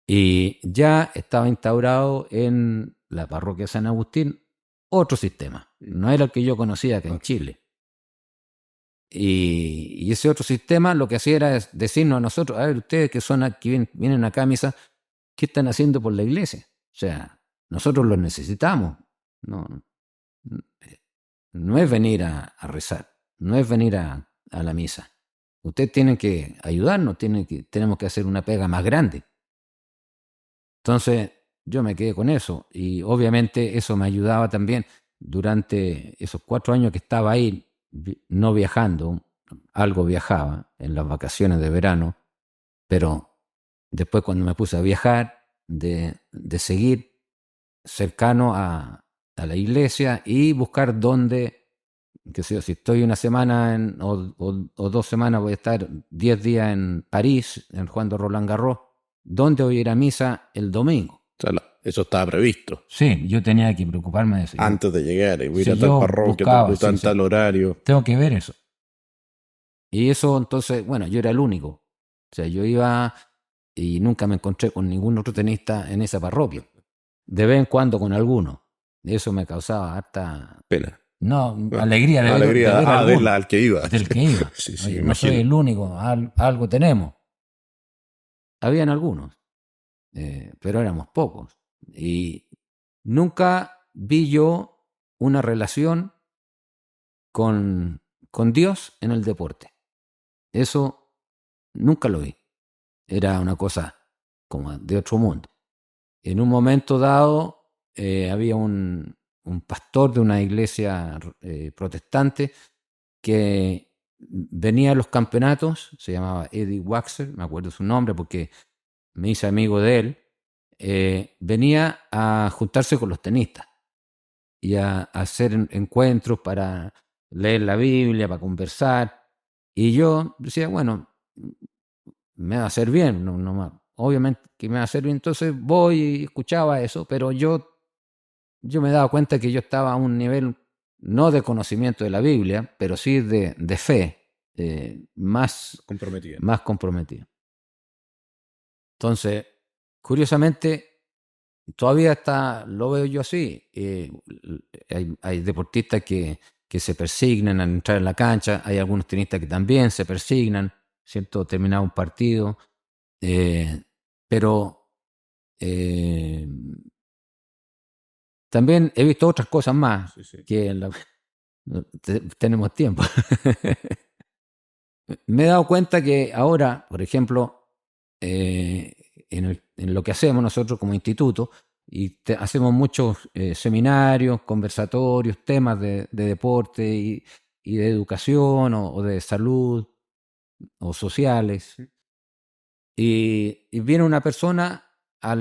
S2: Y ya estaba instaurado en la parroquia San Agustín otro sistema. No era el que yo conocía acá en Chile. Y ese otro sistema lo que hacía era decirnos a nosotros, a ver, ustedes que son aquí, vienen acá a misa, ¿qué están haciendo por la iglesia? O sea, nosotros los necesitamos. No es venir a rezar, no es venir a la misa. Ustedes tienen que ayudarnos, tenemos que hacer una pega más grande. Entonces yo me quedé con eso, y obviamente eso me ayudaba también durante esos 4 años que estaba ahí, no viajando, algo viajaba en las vacaciones de verano, pero después cuando me puse a viajar, de seguir cercano a la iglesia y buscar dónde, que sé yo, si estoy una semana o 2 semanas, voy a estar 10 días en París, en Juan de Roland Garros, ¿dónde voy a ir a misa el domingo?
S1: O sea, eso estaba previsto.
S2: Sí, yo tenía que preocuparme de eso.
S1: Antes de llegar, y voy a
S2: Sí,
S1: ir a tal
S2: yo
S1: parroquia,
S2: buscaba,
S1: tal
S2: sí.
S1: tal horario.
S2: Tengo que ver eso. Y eso, entonces, bueno, yo era el único. O sea, yo iba y nunca me encontré con ningún otro tenista en esa parroquia. De vez en cuando con alguno. Eso me causaba harta...
S1: Pena.
S2: No, alegría de
S1: Alegría
S2: ver alguno,
S1: verla al que iba.
S2: del que iba.
S1: Sí,
S2: Oye,
S1: me
S2: no soy
S1: imagino.
S2: el único, algo tenemos. Habían algunos, pero éramos pocos. Y nunca vi yo una relación con Dios en el deporte. Eso nunca lo vi. Era una cosa como de otro mundo. En un momento dado había un pastor de una iglesia protestante que venía a los campeonatos, se llamaba Eddie Waxer, me acuerdo su nombre porque me hice amigo de él. Venía a juntarse con los tenistas y a hacer encuentros para leer la Biblia, para conversar. Y yo decía, bueno, me va a hacer bien, obviamente que me va a hacer bien. Entonces voy y escuchaba eso, pero yo me daba cuenta que yo estaba a un nivel no de conocimiento de la Biblia, pero sí de fe, más comprometido. Entonces, curiosamente, todavía lo veo yo así. Hay deportistas que se persignan al entrar en la cancha, hay algunos tenistas que también se persignan, ¿cierto? Terminado un partido. Pero también he visto otras cosas más que tenemos tiempo. Me he dado cuenta que ahora, por ejemplo, en lo que hacemos nosotros como instituto, y hacemos muchos seminarios, conversatorios, temas de deporte y de educación o de salud. o sociales. Y viene una persona a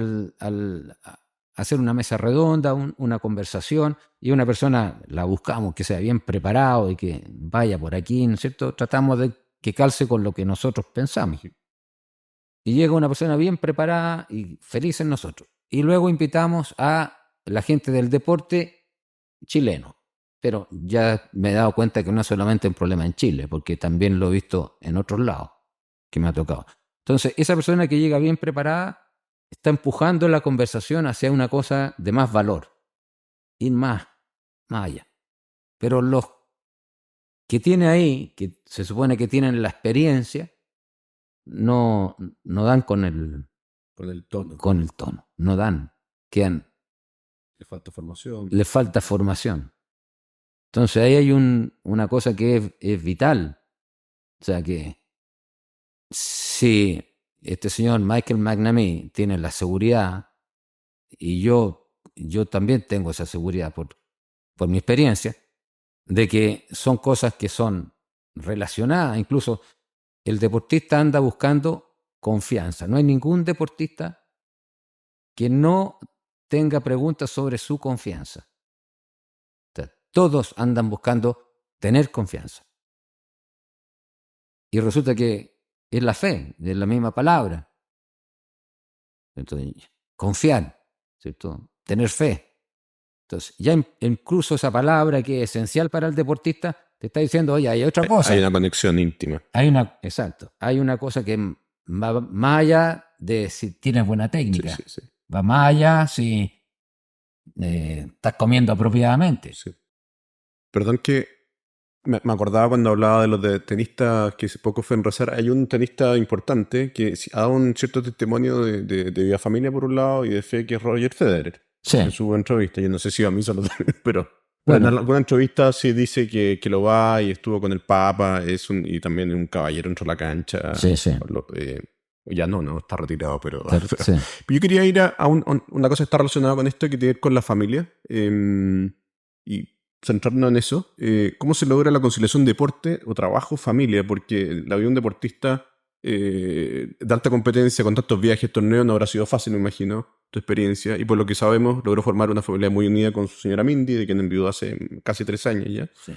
S2: hacer una mesa redonda, una conversación, y una persona la buscamos que sea bien preparado y que vaya por aquí, ¿no es cierto? Tratamos de que calce con lo que nosotros pensamos. Y llega una persona bien preparada y feliz en nosotros. Y luego invitamos a la gente del deporte chileno. Pero ya me he dado cuenta que no es solamente un problema en Chile, porque también lo he visto en otros lados que me ha tocado. Entonces, esa persona que llega bien preparada está empujando la conversación hacia una cosa de más valor, ir más allá. Pero los que tiene ahí, que se supone que tienen la experiencia, no dan con el tono, no dan, quedan,
S1: Le falta formación.
S2: les falta formación. Entonces ahí hay una cosa que es vital. O sea que si este señor Michael McNamee tiene la seguridad, y yo también tengo esa seguridad por mi experiencia, de que son cosas que son relacionadas. Incluso el deportista anda buscando confianza. No hay ningún deportista que no tenga preguntas sobre su confianza. O sea, todos andan buscando tener confianza. Y resulta que es la fe, es la misma palabra. Entonces, confiar, ¿cierto? Tener fe. Entonces, ya incluso esa palabra que es esencial para el deportista te está diciendo, oye, hay otra cosa.
S1: Hay una conexión íntima.
S2: Exacto. Hay una cosa que va más allá de si tienes buena técnica.
S1: Sí.
S2: Va más allá si estás comiendo apropiadamente.
S1: Sí. Perdón que me acordaba cuando hablaba de los de tenistas que hace poco fue en Rozar. Hay un tenista importante que ha dado un cierto testimonio de vida familia por un lado y de fe, que es Roger Federer.
S2: Sí.
S1: En su entrevista. Yo no sé si a mí solo también, pero
S2: Bueno.
S1: en alguna entrevista sí dice que lo va y estuvo con el Papa, y también es un caballero dentro de la cancha.
S2: Sí.
S1: Ya no, está retirado, pero...
S2: Sí.
S1: Yo quería ir a una cosa que está relacionada con esto, que tiene que ver con la familia, y centrarnos en eso. ¿Cómo se logra la conciliación deporte o trabajo-familia? Porque la vida de un deportista de alta competencia, con tantos viajes, torneos, no habrá sido fácil, me imagino, tu experiencia. Y por lo que sabemos, logró formar una familia muy unida con su señora Mindy, de quien enviudó hace casi 3 años ya.
S2: Sí.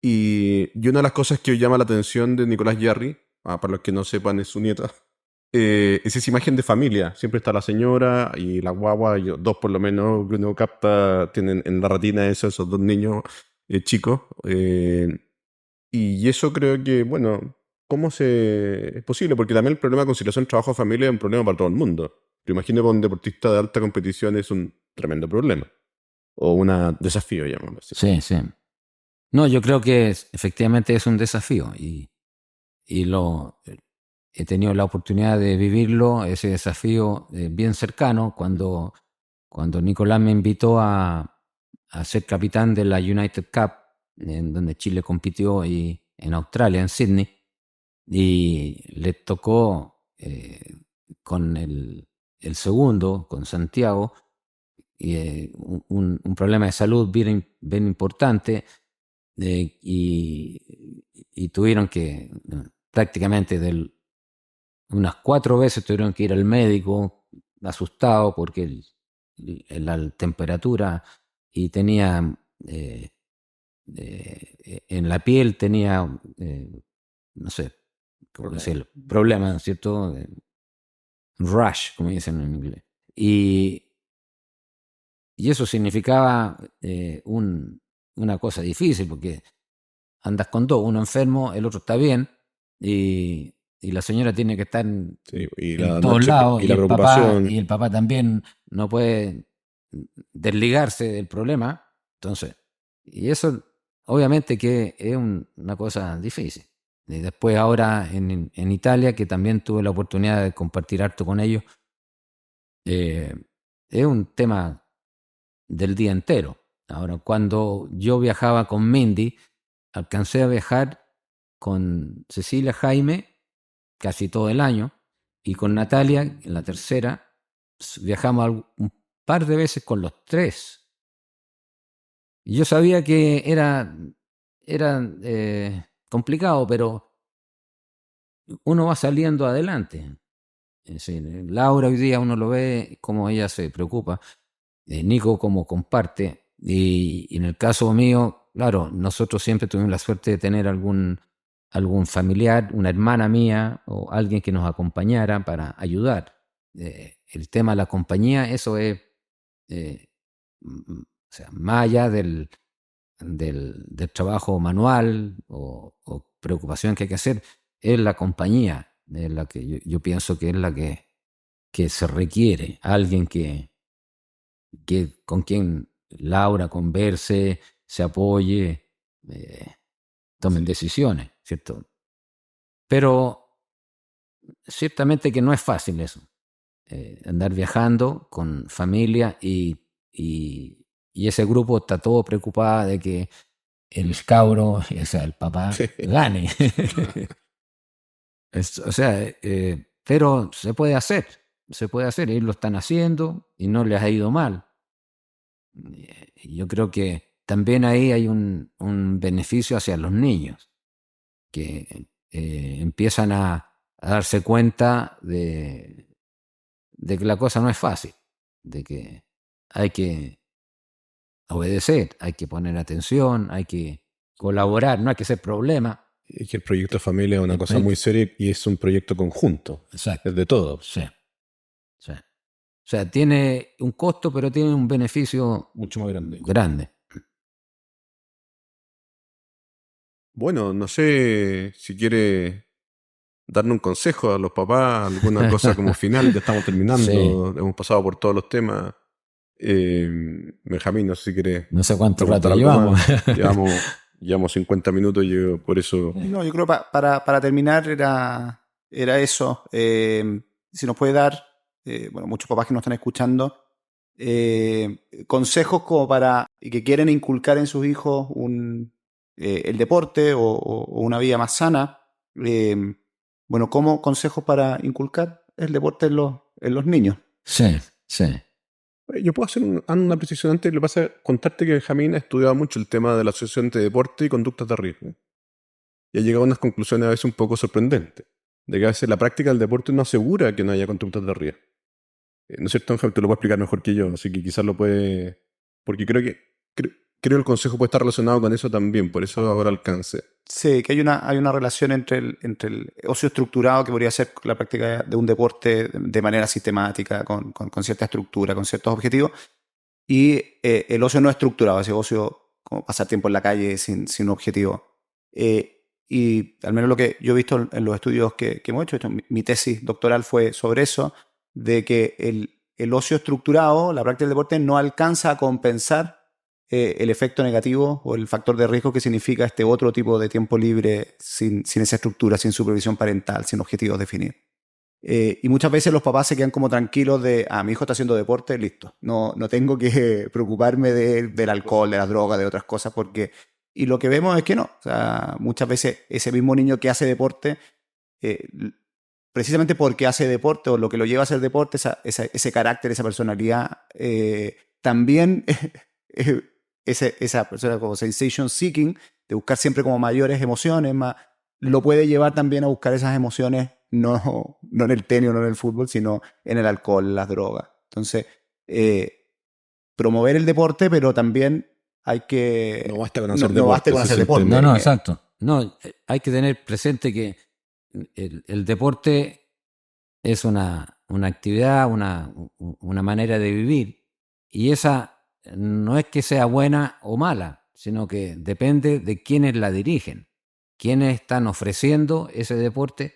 S1: Y una de las cosas que llama la atención de Nicolás Jarry, para los que no sepan, es su nieta, es esa imagen de familia. Siempre está la señora y la guagua, dos por lo menos, que uno capta, tienen en la retina esos 2 niños chicos. Y eso creo que, bueno, ¿cómo es posible? Porque también el problema de conciliación trabajo-familia es un problema para todo el mundo. Yo imagino que para un deportista de alta competición es un tremendo problema. O un desafío, llamémoslo así.
S2: Sí. No, yo creo que efectivamente es un desafío y he tenido la oportunidad de vivirlo, ese desafío bien cercano, cuando Nicolás me invitó a ser capitán de la United Cup, en donde Chile compitió en Australia, en Sydney, y le tocó con el segundo, con Santiago, y un problema de salud bien importante, y tuvieron que prácticamente unas 4 veces tuvieron que ir al médico asustado porque la temperatura, y tenía en la piel tenía no sé cómo decirlo, problemas, ¿cierto? Rash, como dicen en inglés. Y eso significaba una cosa difícil, porque andas con dos, uno enfermo, el otro está bien, y la señora tiene que estar en todos lados,
S1: y la preocupación.
S2: Y el papá también no puede desligarse del problema. Entonces, y eso obviamente que es una cosa difícil. Y después ahora en Italia, que también tuve la oportunidad de compartir harto con ellos, es un tema del día entero. Ahora, cuando yo viajaba con Mindy, alcancé a viajar con Cecilia Jaime casi todo el año, y con Natalia, en la tercera, viajamos un par de veces con los 3. Y yo sabía que era complicado, pero uno va saliendo adelante. Es decir, Laura hoy día uno lo ve como ella se preocupa, Nico como comparte, y en el caso mío, claro, nosotros siempre tuvimos la suerte de tener algún familiar, una hermana mía o alguien que nos acompañara para ayudar. El tema de la compañía, eso es, o sea, más allá del trabajo manual o preocupación que hay que hacer, es la compañía, es la que yo pienso que es la que se requiere, alguien con quien Laura converse, se apoye, tomen decisiones, ¿cierto? Pero ciertamente que no es fácil eso, andar viajando con familia y ese grupo está todo preocupado de que el cabro, o sea, el papá,
S1: Sí.
S2: gane. O sea, pero se puede hacer, ellos lo están haciendo y no les ha ido mal. Yo creo que también ahí hay un beneficio hacia los niños, que empiezan a darse cuenta de que la cosa no es fácil, de que hay que obedecer, hay que poner atención, hay que colaborar, no hay que ser problema.
S1: Es que el proyecto de familia es una
S2: El
S1: cosa
S2: proyecto-
S1: muy seria y es un proyecto conjunto.
S2: Exacto.
S1: Es de todos.
S2: Sí. Sí. O sea, tiene un costo, pero tiene un beneficio
S1: Mucho más grande.
S2: grande.
S1: Bueno, no sé si quiere darle un consejo a los papás, alguna cosa como final. Ya estamos terminando,
S2: Sí.
S1: hemos pasado por todos los temas. Benjamín, no sé si quiere
S2: No sé cuánto
S1: preguntar
S2: rato
S1: algo
S2: llevamos.
S1: más. Llevamos 50 minutos, yo por eso...
S3: No, yo creo para terminar era eso. Si nos puede dar, bueno, muchos papás que nos están escuchando, consejos como y que quieren inculcar en sus hijos el deporte o una vida más sana. Bueno, ¿cómo consejos para inculcar el deporte en los niños?
S2: Sí, sí.
S1: Yo puedo hacer una precisión antes. Lo que pasa es contarte que Benjamín ha estudiado mucho el tema de la asociación entre deporte y conductas de riesgo. Y ha llegado a unas conclusiones a veces un poco sorprendentes. De que a veces la práctica del deporte no asegura que no haya conductas de riesgo. ¿No es cierto, Ángel? Te lo puedo explicar mejor que yo, así que quizás lo puede... Porque creo que el consejo puede estar relacionado con eso también, por eso ahora alcance.
S3: Sí, que hay una relación entre el ocio estructurado, que podría ser la práctica de un deporte de manera sistemática, con cierta estructura, con ciertos objetivos, y el ocio no estructurado, ese ocio como pasar tiempo en la calle sin un objetivo. Y al menos lo que yo he visto en los estudios que hemos hecho, mi tesis doctoral fue sobre eso, de que el ocio estructurado, la práctica del deporte, no alcanza a compensar el efecto negativo o el factor de riesgo que significa este otro tipo de tiempo libre sin esa estructura, sin supervisión parental, sin objetivos definidos. Y muchas veces los papás se quedan como tranquilos de, mi hijo está haciendo deporte, listo. No tengo que preocuparme del alcohol, de las drogas, de otras cosas, porque... Y lo que vemos es que no. O sea, muchas veces ese mismo niño que hace deporte, precisamente porque hace deporte o lo que lo lleva a hacer deporte, ese carácter, esa personalidad, también esa persona como sensation seeking, de buscar siempre como mayores emociones, lo puede llevar también a buscar esas emociones no en el tenis o no en el fútbol, sino en el alcohol, en las drogas. Entonces, promover el deporte, pero también hay que...
S1: No basta con hacer
S3: no
S1: deporte.
S3: basta con hacer deporte.
S2: No, exacto. No, hay que tener presente que el deporte es una actividad, una manera de vivir, y esa no es que sea buena o mala, sino que depende de quiénes la dirigen, quiénes están ofreciendo ese deporte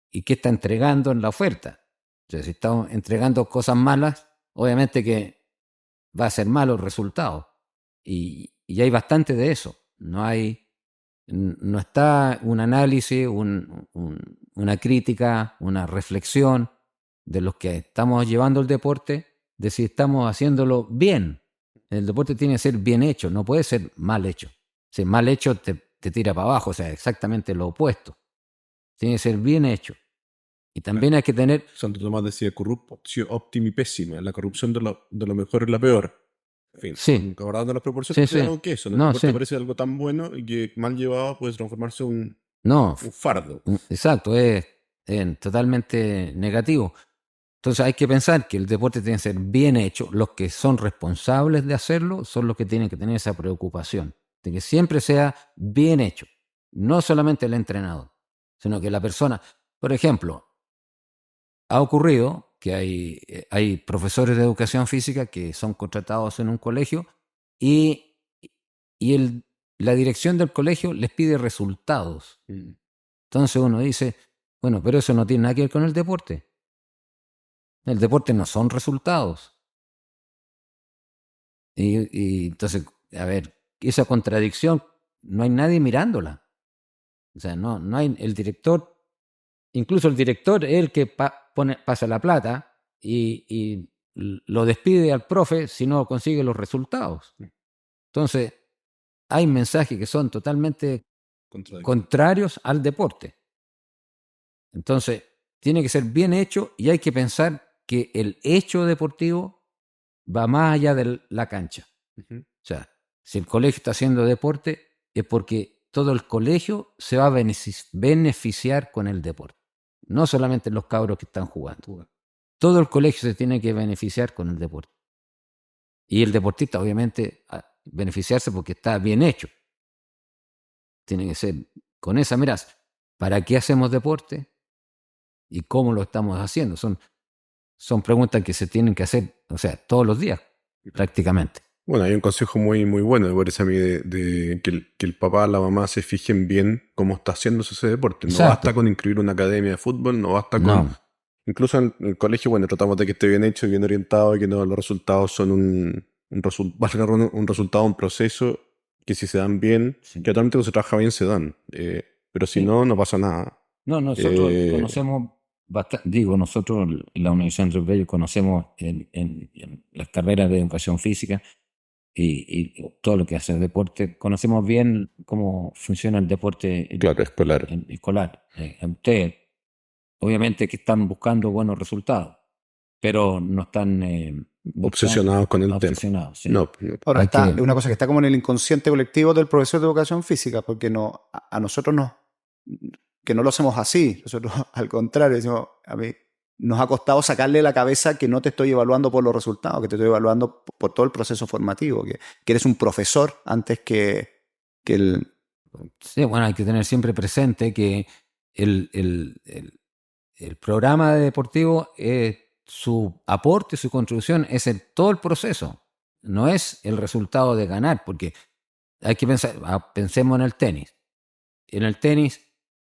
S2: y qué está entregando en la oferta. O sea, si estamos entregando cosas malas, obviamente que va a ser malo el resultado. Y hay bastante de eso. No está un análisis, una crítica, una reflexión de los que estamos llevando el deporte, de si estamos haciéndolo bien. El deporte tiene que ser bien hecho, no puede ser mal hecho. Si mal hecho te tira para abajo, o sea, exactamente lo opuesto. Tiene que ser bien hecho. Y también hay que tener...
S1: Santo Tomás decía corruptio optimi pessima, la corrupción de lo mejor es la peor. En fin,
S2: Sí.
S1: guardando las proporciones,
S2: Sí, sí.
S1: que eso, ¿no?
S2: No,
S1: El deporte
S2: sí.
S1: parece algo tan bueno y que mal llevado puede transformarse en
S2: No,
S1: Un fardo.
S2: exacto, es totalmente negativo. Entonces hay que pensar que el deporte tiene que ser bien hecho. Los que son responsables de hacerlo son los que tienen que tener esa preocupación de que siempre sea bien hecho. No solamente el entrenador, sino que la persona. Por ejemplo, ha ocurrido que hay profesores de educación física que son contratados en un colegio y, la dirección del colegio les pide resultados. Entonces uno dice, bueno, pero eso no tiene nada que ver con el deporte. El deporte no son resultados. Y entonces, a ver, esa contradicción no hay nadie mirándola. O sea, no hay el director, incluso el director es el que pasa la plata y lo despide al profe si no consigue los resultados. Entonces, hay mensajes que son totalmente contrarios al deporte. Entonces, tiene que ser bien hecho y hay que pensar que el hecho deportivo va más allá de la cancha. O sea, si el colegio está haciendo deporte es porque todo el colegio se va a beneficiar con el deporte. No solamente los cabros que están jugando. Todo el colegio se tiene que beneficiar con el deporte. Y el deportista, obviamente, beneficiarse porque está bien hecho. Tiene que ser con esa mirada. ¿Para qué hacemos deporte? ¿Y cómo lo estamos haciendo? Son preguntas que se tienen que hacer, o sea, todos los días, prácticamente.
S1: Bueno, hay un consejo muy, muy bueno, me parece a mí, de que el papá, la mamá se fijen bien cómo está haciéndose ese deporte. No
S2: Exacto.
S1: basta con inscribir una academia de fútbol, no basta con...
S2: No,
S1: Incluso en el colegio, bueno, tratamos de que esté bien hecho y bien orientado y que no los resultados son un resultado, un proceso que si se dan bien,
S2: sí.
S1: que actualmente cuando se trabaja bien se dan. Pero si
S2: Sí.
S1: no, no pasa nada.
S2: No, nosotros
S1: Eh,
S2: conocemos bastante, nosotros en la Universidad Andrés Bello conocemos en las carreras de educación física y todo lo que hace el deporte, conocemos bien cómo funciona el deporte
S1: Claro, escolar.
S2: escolar. Ustedes, obviamente que están buscando buenos resultados, pero no están
S1: Obsesionados con el tema.
S2: obsesionados, sí.
S1: No,
S3: Ahora,
S2: Hay
S3: es
S2: que-
S3: una cosa que está como en el inconsciente colectivo del profesor de educación física, porque a nosotros que no lo hacemos así. Nosotros, al contrario, decimos, a mí nos ha costado sacarle la cabeza que no te estoy evaluando por los resultados, que te estoy evaluando por todo el proceso formativo, que eres un profesor antes que el...
S2: Sí, bueno, hay que tener siempre presente que el programa deportivo, su aporte, su contribución es en todo el proceso, no es el resultado de ganar, porque hay que pensar, pensemos en el tenis. En el tenis,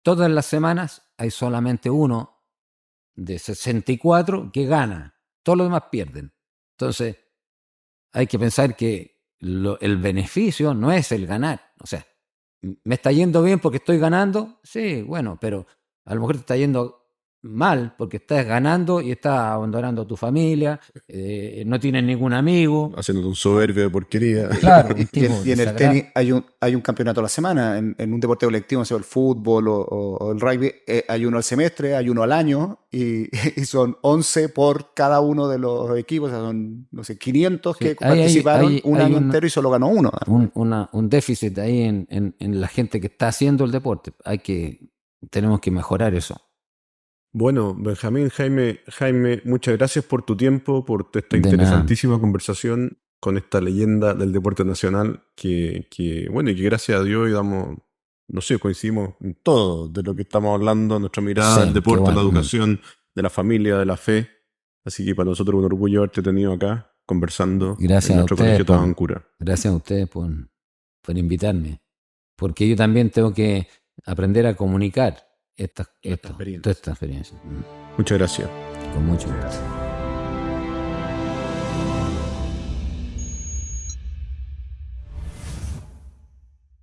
S2: todas las semanas hay solamente uno de 64 que gana, todos los demás pierden. Entonces, hay que pensar que el beneficio no es el ganar. O sea, ¿me está yendo bien porque estoy ganando? Sí, bueno, pero a lo mejor te está yendo mal porque estás ganando y estás abandonando a tu familia, no tienes ningún amigo.
S1: haciéndote un soberbio de porquería.
S2: Claro, un
S3: Y
S2: tipo
S3: en el
S2: desagradable.
S3: tenis hay un campeonato a la semana, en un deporte colectivo, no sé, el fútbol o el rugby, hay uno al semestre, hay uno al año, y son 11 por cada uno de los equipos, o sea, son, no sé, 500
S2: Sí,
S3: que participaron un año entero y solo ganó uno.
S2: un déficit ahí en la gente que está haciendo el deporte. Tenemos que mejorar eso.
S1: Bueno, Benjamín, Jaime, muchas gracias por tu tiempo, por esta
S2: De nada.
S1: interesantísima conversación con esta leyenda del deporte nacional bueno, y que gracias a Dios no sé, coincidimos en todo de lo que estamos hablando, nuestra mirada
S2: Sí,
S1: del deporte,
S2: qué bueno.
S1: la educación, de la familia, de la fe. Así que para nosotros es un orgullo haberte tenido acá conversando
S2: Gracias
S1: en
S2: a
S1: nuestro
S2: ustedes
S1: colegio Tabancura.
S2: Gracias a ustedes por invitarme. Porque yo también tengo que aprender a comunicar toda esta experiencia.
S1: Muchas gracias.
S2: Con mucho gusto.